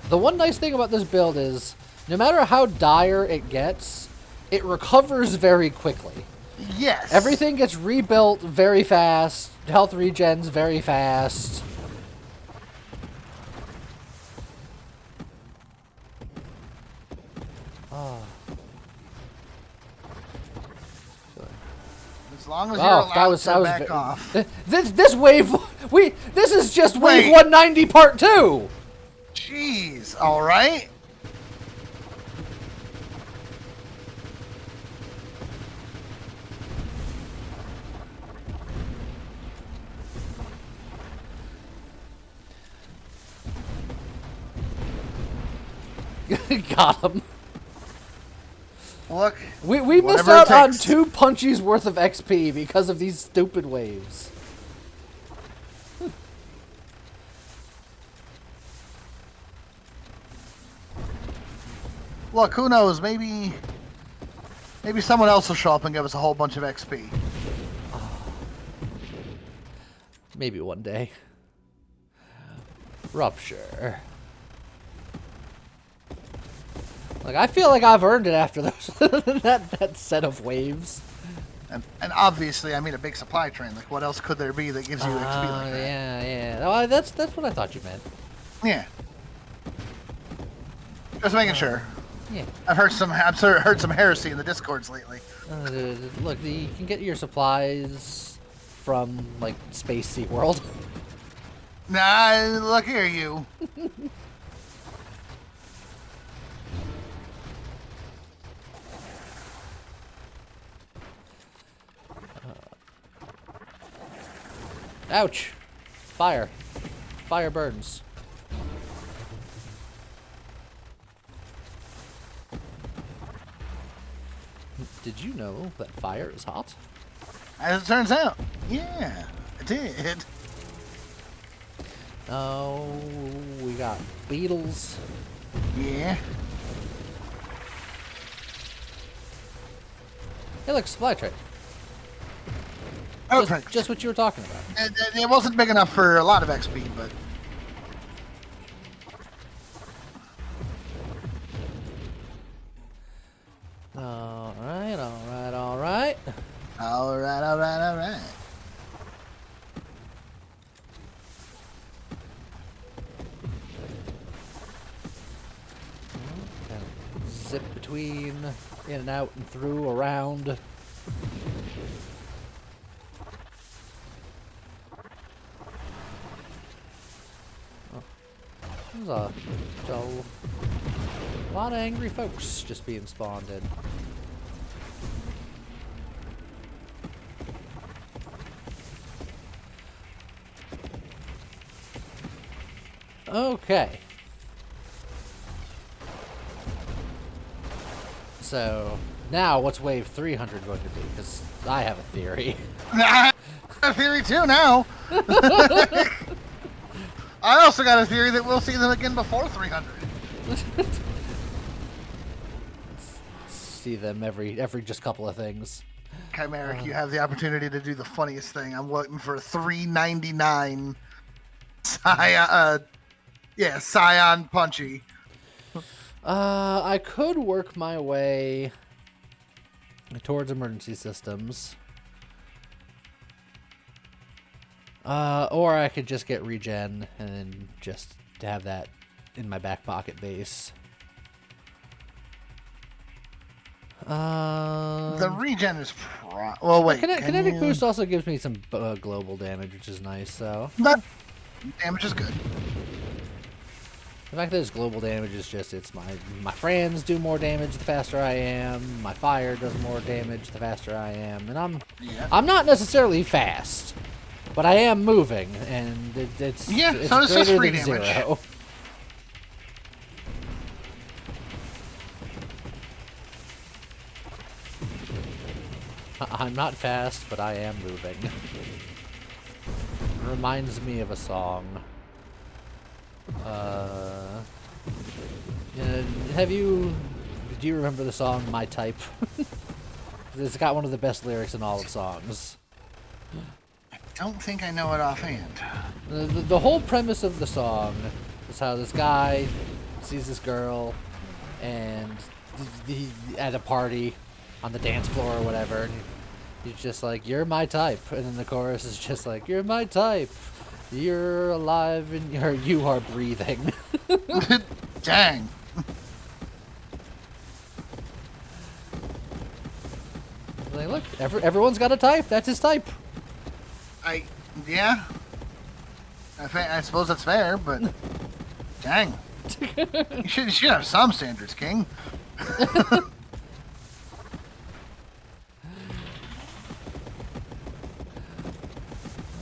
The one nice thing about this build is, no matter how dire it gets, it recovers very quickly. Yes. Everything gets rebuilt very fast. Health regens very fast. Oh. As long as you're allowed to back off. This wave, this is just wave 190 part 2. Jeez. All right. Got him. Look, we missed out on 2 punchies worth of XP because of these stupid waves. Look, who knows? Maybe someone else will show up and give us a whole bunch of XP. Maybe one day. Rupture. Like, I feel like I've earned it after those that set of waves. And obviously, I mean a big supply train. Like, what else could there be that gives you XP like that? Yeah. Oh, that's what I thought you meant. Yeah. Just making sure. Yeah. I've heard some heresy in the discords lately. Look, you can get your supplies from like Space Sea World. Nah, look here, you. Ouch! Fire. Fire burns. Did you know that fire is hot? As it turns out, yeah, I did. Oh, we got beetles. Yeah. Hey, look, supply train. Oh, just what you were talking about. It wasn't big enough for a lot of XP, but... Alright. Alright. Kind of zip between, in and out and through, around. There's a lot of angry folks just being spawned in. Okay. So, now what's wave 300 going to be? Because I have a theory. I have a theory too now. I also got a theory that we'll see them again before 300. See them every just couple of things. Chimeric, you have the opportunity to do the funniest thing. I'm waiting for 399 Scion Punchy. I could work my way towards emergency systems. Or I could just get regen and then just have that in my back pocket base. The regen is well, wait. Kinetic boost also gives me some global damage, which is nice. So that damage is good. The fact that it's global damage is just my friends do more damage the faster I am. My fire does more damage the faster I am, and I'm not necessarily fast, but I am moving, and it's so it's this is greater free than damage. 0. I'm not fast, but I am moving. Reminds me of a song. Do you remember the song My Type? It's got one of the best lyrics in all of songs. I don't think I know it offhand. The whole premise of the song is how this guy sees this girl and he at a party on the dance floor or whatever, and he's just like, "You're my type," and then the chorus is just like, "You're my type. You're alive and you are breathing." Dang. Like, look, everyone's got a type. That's his type. Yeah. I suppose that's fair, but dang. You should have some standards, King.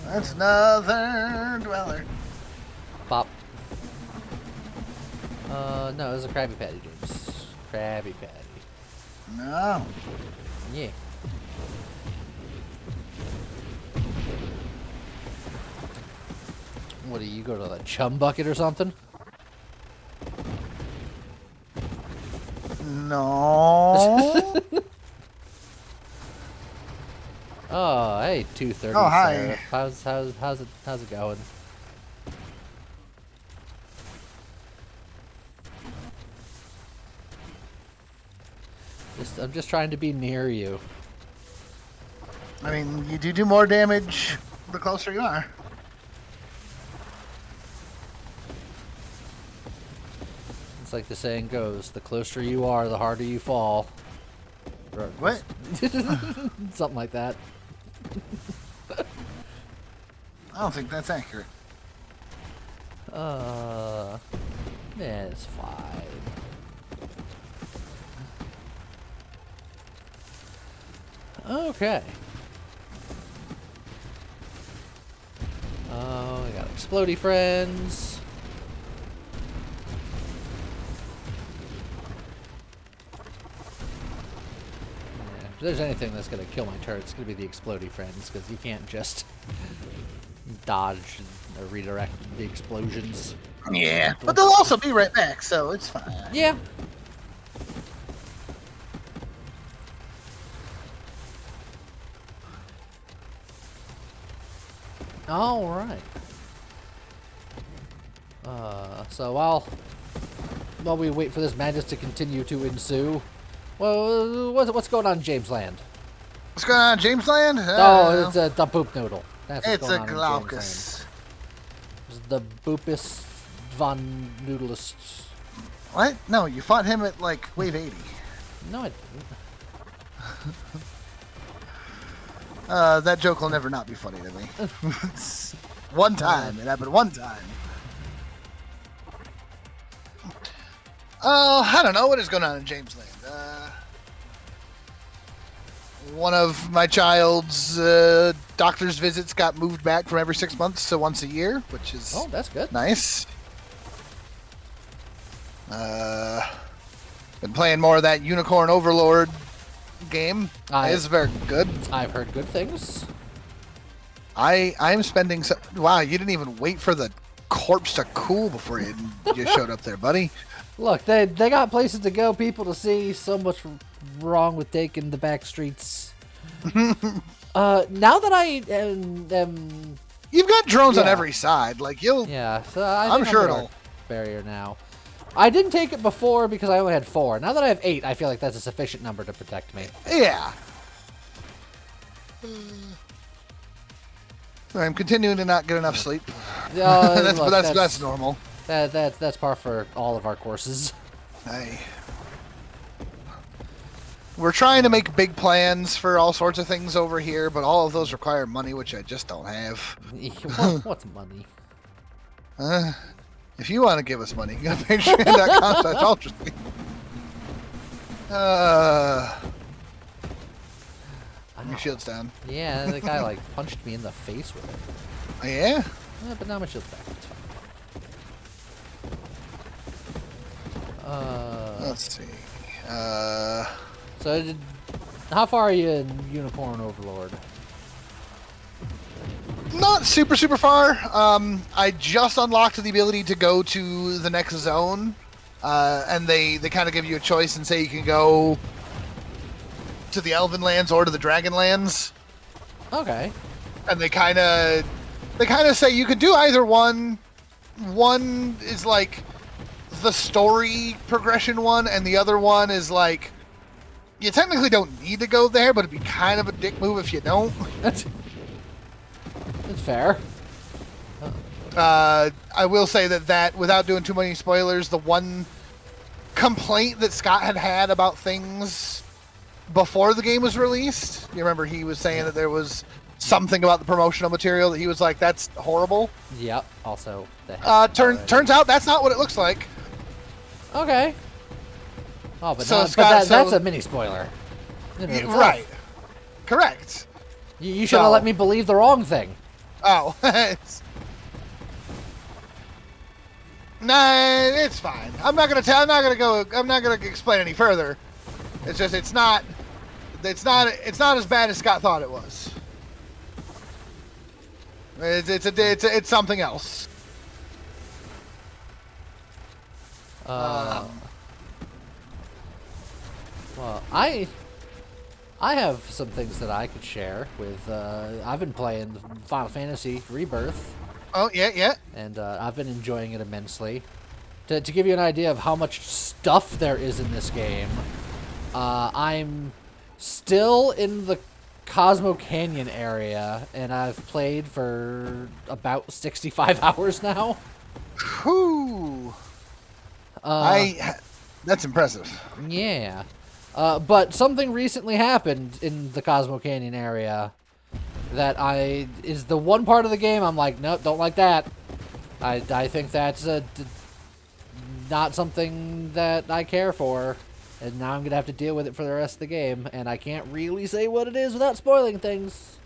That's another dweller. Pop. No, it was a Krabby Patty, James. Krabby Patty. No. Yeah. What do you go to the chum bucket or something? No. Oh, hey, 230. Oh, hi. How's it going? I'm just trying to be near you. I mean, you do more damage the closer you are. It's like the saying goes, the closer you are, the harder you fall. What? Something like that. I don't think that's accurate. Yeah, it's fine. Okay. Oh, we got explodey friends. Yeah, if there's anything that's gonna kill my turret, it's gonna be the explodey friends, because you can't just dodge or redirect the explosions. Yeah, but they'll also be right back, so it's fine. Yeah. All right. So while we wait for this madness to continue to ensue, well, what's going on in James Land? What's going on in James Land? Oh, it's the poop noodle. That's what's it's going a on in glaucus. James Land. It's the boopus von noodlists. What? No, you fought him at like wave 80. No, I didn't. That joke will never not be funny to me. One time. It happened one time. I don't know what is going on in James Land. One of my child's doctor's visits got moved back from every 6 months to once a year, which is that's good. Nice. Been playing more of that Unicorn Overlord game. It's very good. I've heard good things. I'm spending wow, you didn't even wait for the corpse to cool before you showed up there, buddy. Look, they got places to go, people to see. So much wrong with taking the back streets. Now that I am you've got drones on every side. Like you'll. Yeah, so I'm sure it'll. Barrier now. I didn't take it before because I only had 4. Now that I have 8, I feel like that's a sufficient number to protect me. Yeah. I'm continuing to not get enough sleep. That's normal. That's par for all of our courses. We're trying to make big plans for all sorts of things over here, but all of those require money, which I just don't have. What's money? If you want to give us money, you got Patreon.com/ultraspeed. Your shield's down. Yeah, the guy like punched me in the face with it. Oh, yeah? But now my shield's back. It's fine. Let's see. So, how far are you in Unicorn Overlord? Not super far. I just unlocked the ability to go to the next zone, and they kind of give you a choice and say you can go to the Elven Lands or to the Dragon Lands. Okay. And they kind of say you can do either one. One is like the story progression one, and the other one is like you technically don't need to go there, but it'd be kind of a dick move if you don't. That's fair. I will say that without doing too many spoilers, the one complaint that Scott had about things before the game was released, you remember he was saying that there was something about the promotional material that he was like, that's horrible. Yep. Also, turns out that's not what it looks like. Okay. Oh, but, so that's a mini spoiler. Right. Correct. You should have let me believe the wrong thing. Oh. Nah, it's fine. I'm not gonna explain any further. It's just it's not as bad as Scott thought it was. It's something else. Well, I have some things that I could share with. I've been playing Final Fantasy Rebirth. Oh yeah. And I've been enjoying it immensely. To give you an idea of how much stuff there is in this game, I'm still in the Cosmo Canyon area, and I've played for about 65 hours now. Whew. That's impressive. Yeah. But something recently happened in the Cosmo Canyon area that is the one part of the game I'm like, nope, don't like that. I think that's not something that I care for, and now I'm gonna have to deal with it for the rest of the game, and I can't really say what it is without spoiling things.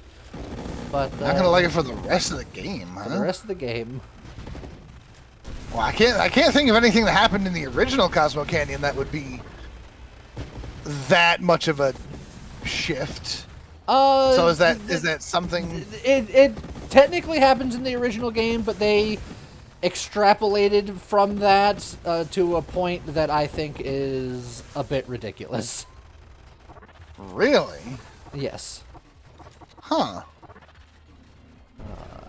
But not gonna like it for the rest of the game, huh? For the rest of the game. Well, I can't think of anything that happened in the original Cosmo Canyon that would be that much of a shift. So is that something? It technically happens in the original game, but they extrapolated from that to a point that I think is a bit ridiculous. Really? Yes. Huh.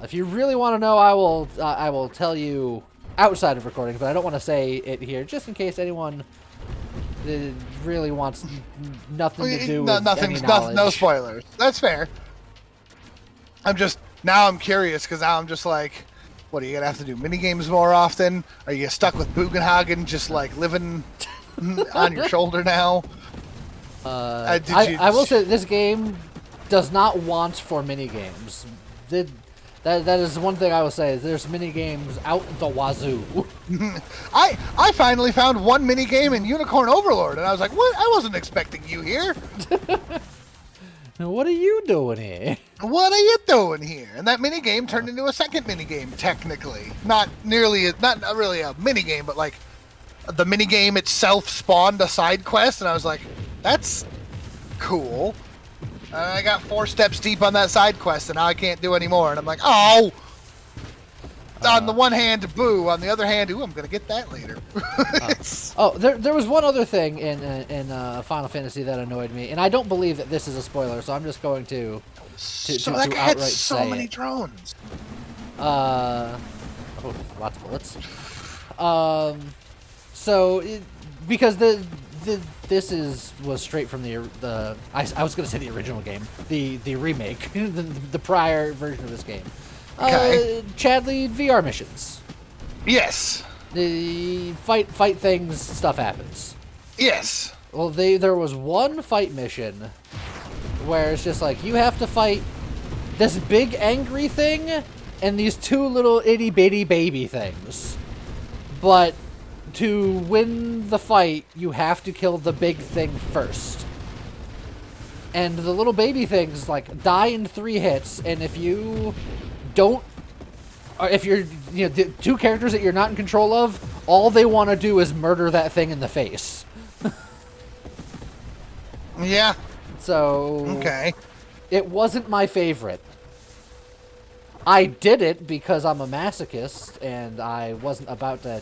If you really want to know, I will tell you outside of recording, but I don't want to say it here, just in case anyone really wants nothing to do with any knowledge. No spoilers. That's fair. I'm curious because now I'm just like, what are you gonna have to do? Mini games more often? Are you stuck with Bugenhagen just like living on your shoulder now? I will say this game does not want for mini games. That is one thing I will say. There's mini games out the wazoo. I finally found one mini game in Unicorn Overlord, and I was like, "What? I wasn't expecting you here." What are you doing here? What are you doing here? And that mini game turned into a second mini game, technically. Not really a mini game, but like the mini game itself spawned a side quest, and I was like, "That's cool." I got 4 steps deep on that side quest, and now I can't do any more. And I'm like, oh! On the one hand, boo. On the other hand, ooh, I'm going to get that later. There was one other thing in Final Fantasy that annoyed me, and I don't believe that this is a spoiler, so I'm just going to that guy had so many drones. Oh, lots of bullets. Because this was straight from the I was gonna say the original game, the remake, the prior version of this game. Okay. Chadley VR missions. Yes. The fight things, stuff happens. Yes. Well, there was one fight mission where it's just like you have to fight this big angry thing and these two little itty bitty baby things, but to win the fight, you have to kill the big thing first. And the little baby things, like, die in 3 hits, and if you don't... Or if you're, the 2 characters that you're not in control of, all they want to do is murder that thing in the face. Yeah. So... Okay. It wasn't my favorite. I did it because I'm a masochist, and I wasn't about to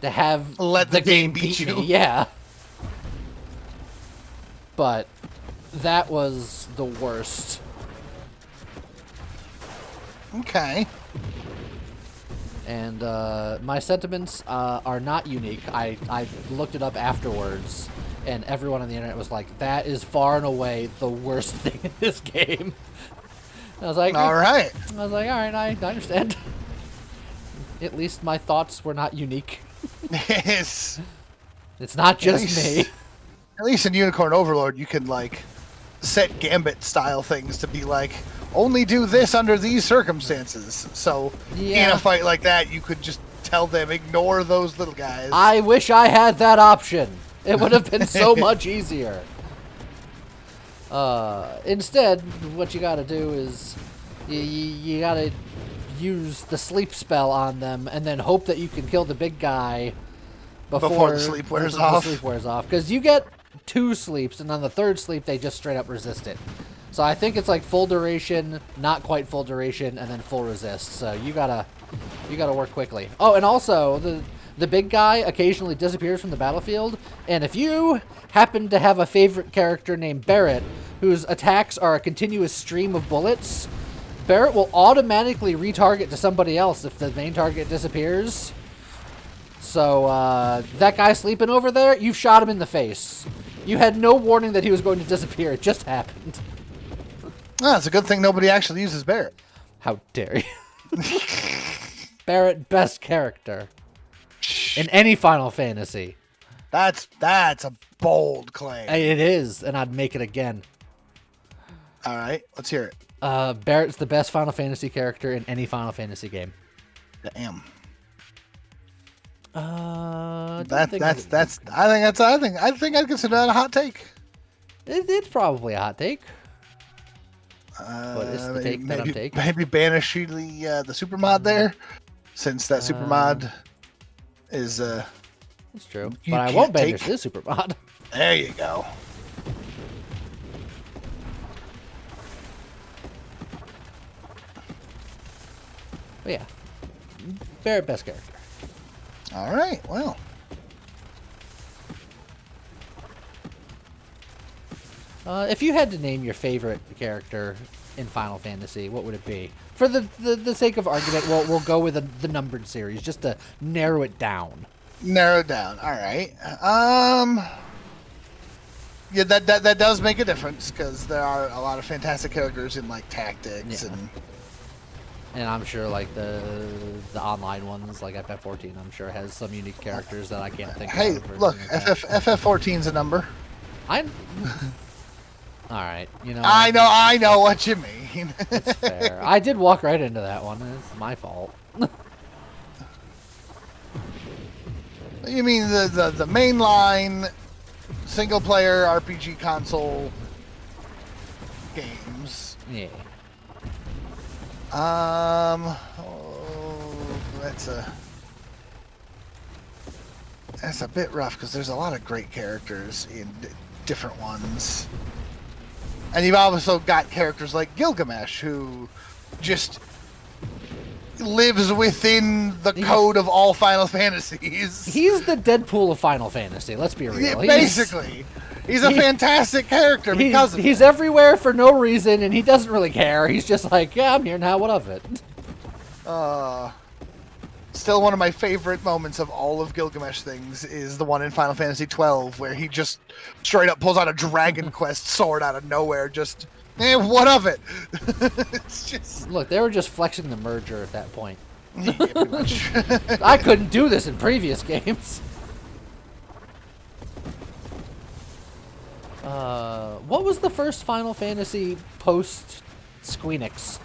have let the game beat you. Yeah. But that was the worst. Okay. And my sentiments are not unique. I looked it up afterwards, and everyone on the internet was like, that is far and away the worst thing in this game. I was like, all right. I was like, all right, I understand. At least my thoughts were not unique. Yes. It's not just me. At least in Unicorn Overlord, you can, like, set Gambit style things to be like, only do this under these circumstances. So in a fight like that, you could just tell them, ignore those little guys. I wish I had that option. It would have been so much easier. Instead, what you gotta do is you gotta use the sleep spell on them and then hope that you can kill the big guy before the sleep wears off. The sleep wears off. Because you get 2 sleeps, and on the 3rd sleep, they just straight up resist it. So I think it's like full duration, not quite full duration, and then full resist. So you gotta work quickly. Oh, and also the big guy occasionally disappears from the battlefield, and if you happen to have a favorite character named Barrett, whose attacks are a continuous stream of bullets, Barrett will automatically retarget to somebody else if the main target disappears. So that guy sleeping over there, you've shot him in the face. You had no warning that he was going to disappear. It just happened. Oh, it's a good thing nobody actually uses Barrett. How dare you? Barrett, best character in any Final Fantasy. That's a bold claim. It is, and I'd make it again. All right, let's hear it. Barrett's the best Final Fantasy character in any Final Fantasy game. Damn. I think I'd consider that a hot take. It's probably a hot take. But it's the take that I'm taking. Maybe banish the super mod there, since that super mod is It's true, but I won't banish this super mod. There you go. But yeah, Barrett, best character. All right, well. If you had to name your favorite character in Final Fantasy, what would it be? For the sake of argument, we'll go with the numbered series just to narrow it down. Narrow it down. All right. Yeah, that does make a difference because there are a lot of fantastic characters in like tactics and I'm sure like the online ones like FF14 I'm sure has some unique characters that I can't think of. Hey, look, FF14's a number. All right, I know what you mean. It's fair. I did walk right into that one. It's my fault. You mean the mainline single player RPG console games? Yeah. That's a bit rough because there's a lot of great characters in different ones. And you've also got characters like Gilgamesh, who just lives within the code of all Final Fantasies. He's the Deadpool of Final Fantasy, let's be real. Yeah, basically. He's a fantastic character because of he's everywhere for no reason, and he doesn't really care. He's just like, yeah, I'm here now, what of it? Still one of my favorite moments of all of Gilgamesh things is the one in Final Fantasy XII where he just straight up pulls out a Dragon Quest sword out of nowhere. Just, what of it? It's just... Look, they were just flexing the merger at that point. Yeah, pretty much. I couldn't do this in previous games. What was the first Final Fantasy post Squeenix?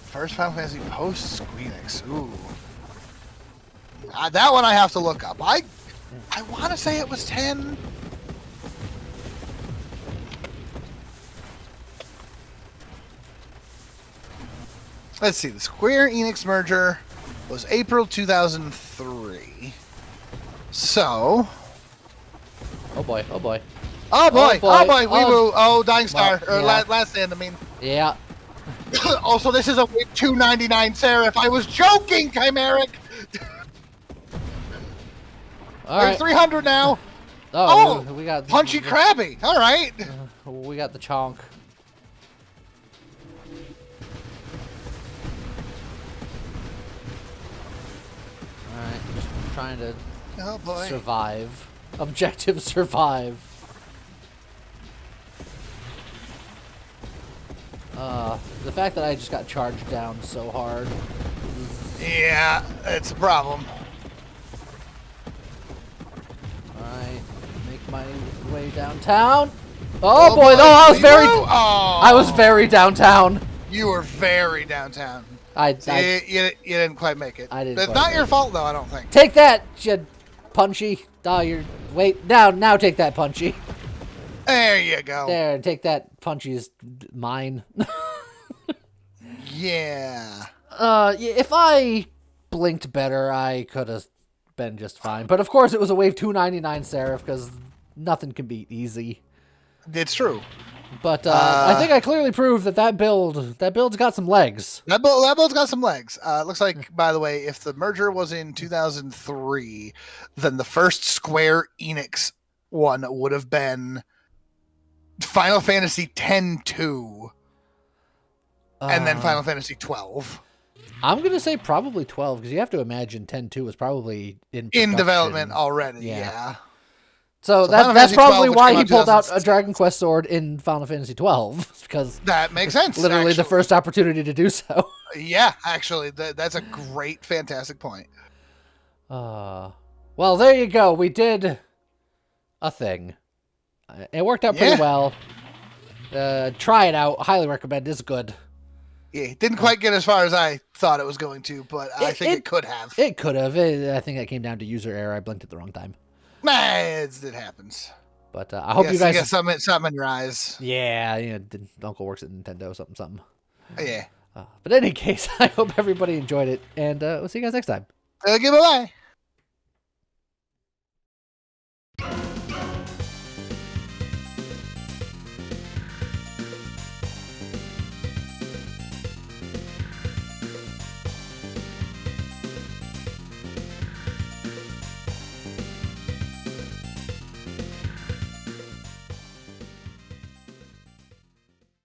First Final Fantasy post Squeenix. Ooh. That one I have to look up. I want to say it was 10. Let's see. The Square Enix merger was April 2003. So. Oh boy! Oh boy! Oh boy! Oh boy! We will. Oh, Dying Star well, or yeah. Last Stand. I mean. Yeah. Also, this is a $2.99 Seraph. I was joking, Chimeric. All right. 300 now. Oh, we got Punchy Krabby. All right. We got the chonk. All right, just trying to survive. Objective survive. The fact that I just got charged down so hard. Yeah, it's a problem. Alright, make my way downtown. Oh boy, no, I was very downtown. You were very downtown. You didn't quite make it. I didn't. It's not your fault though, I don't think. Take that, you Punchy. Oh, wait, now take that, Punchy. There you go. There, take that, Punchy's mine. Yeah. If I blinked better, I could have been just fine. But of course, it was a wave 299 Seraph because nothing can beat easy. It's true. But I think I clearly proved that build's got some legs. That build's got some legs. Looks like, by the way, if the merger was in 2003, then the first Square Enix one would have been Final Fantasy X-2. And then Final Fantasy 12. I'm gonna say probably 12 because you have to imagine 10-2 was probably in development already. Yeah. So that's probably why he pulled out a Dragon Quest sword in Final Fantasy 12 because that makes sense. Literally the first opportunity to do so. Yeah, actually, that's a great, fantastic point. Well, there you go. We did a thing. It worked out pretty well. Try it out. Highly recommend. It's good. Yeah, it didn't quite get as far as I thought it was going to, but I think it could have. It could have. I think that came down to user error. I blinked at the wrong time. Nah, it happens. But I hope you guys get something in your eyes. Yeah, Uncle works at Nintendo, something. Yeah. But in any case, I hope everybody enjoyed it, and we'll see you guys next time. Goodbye.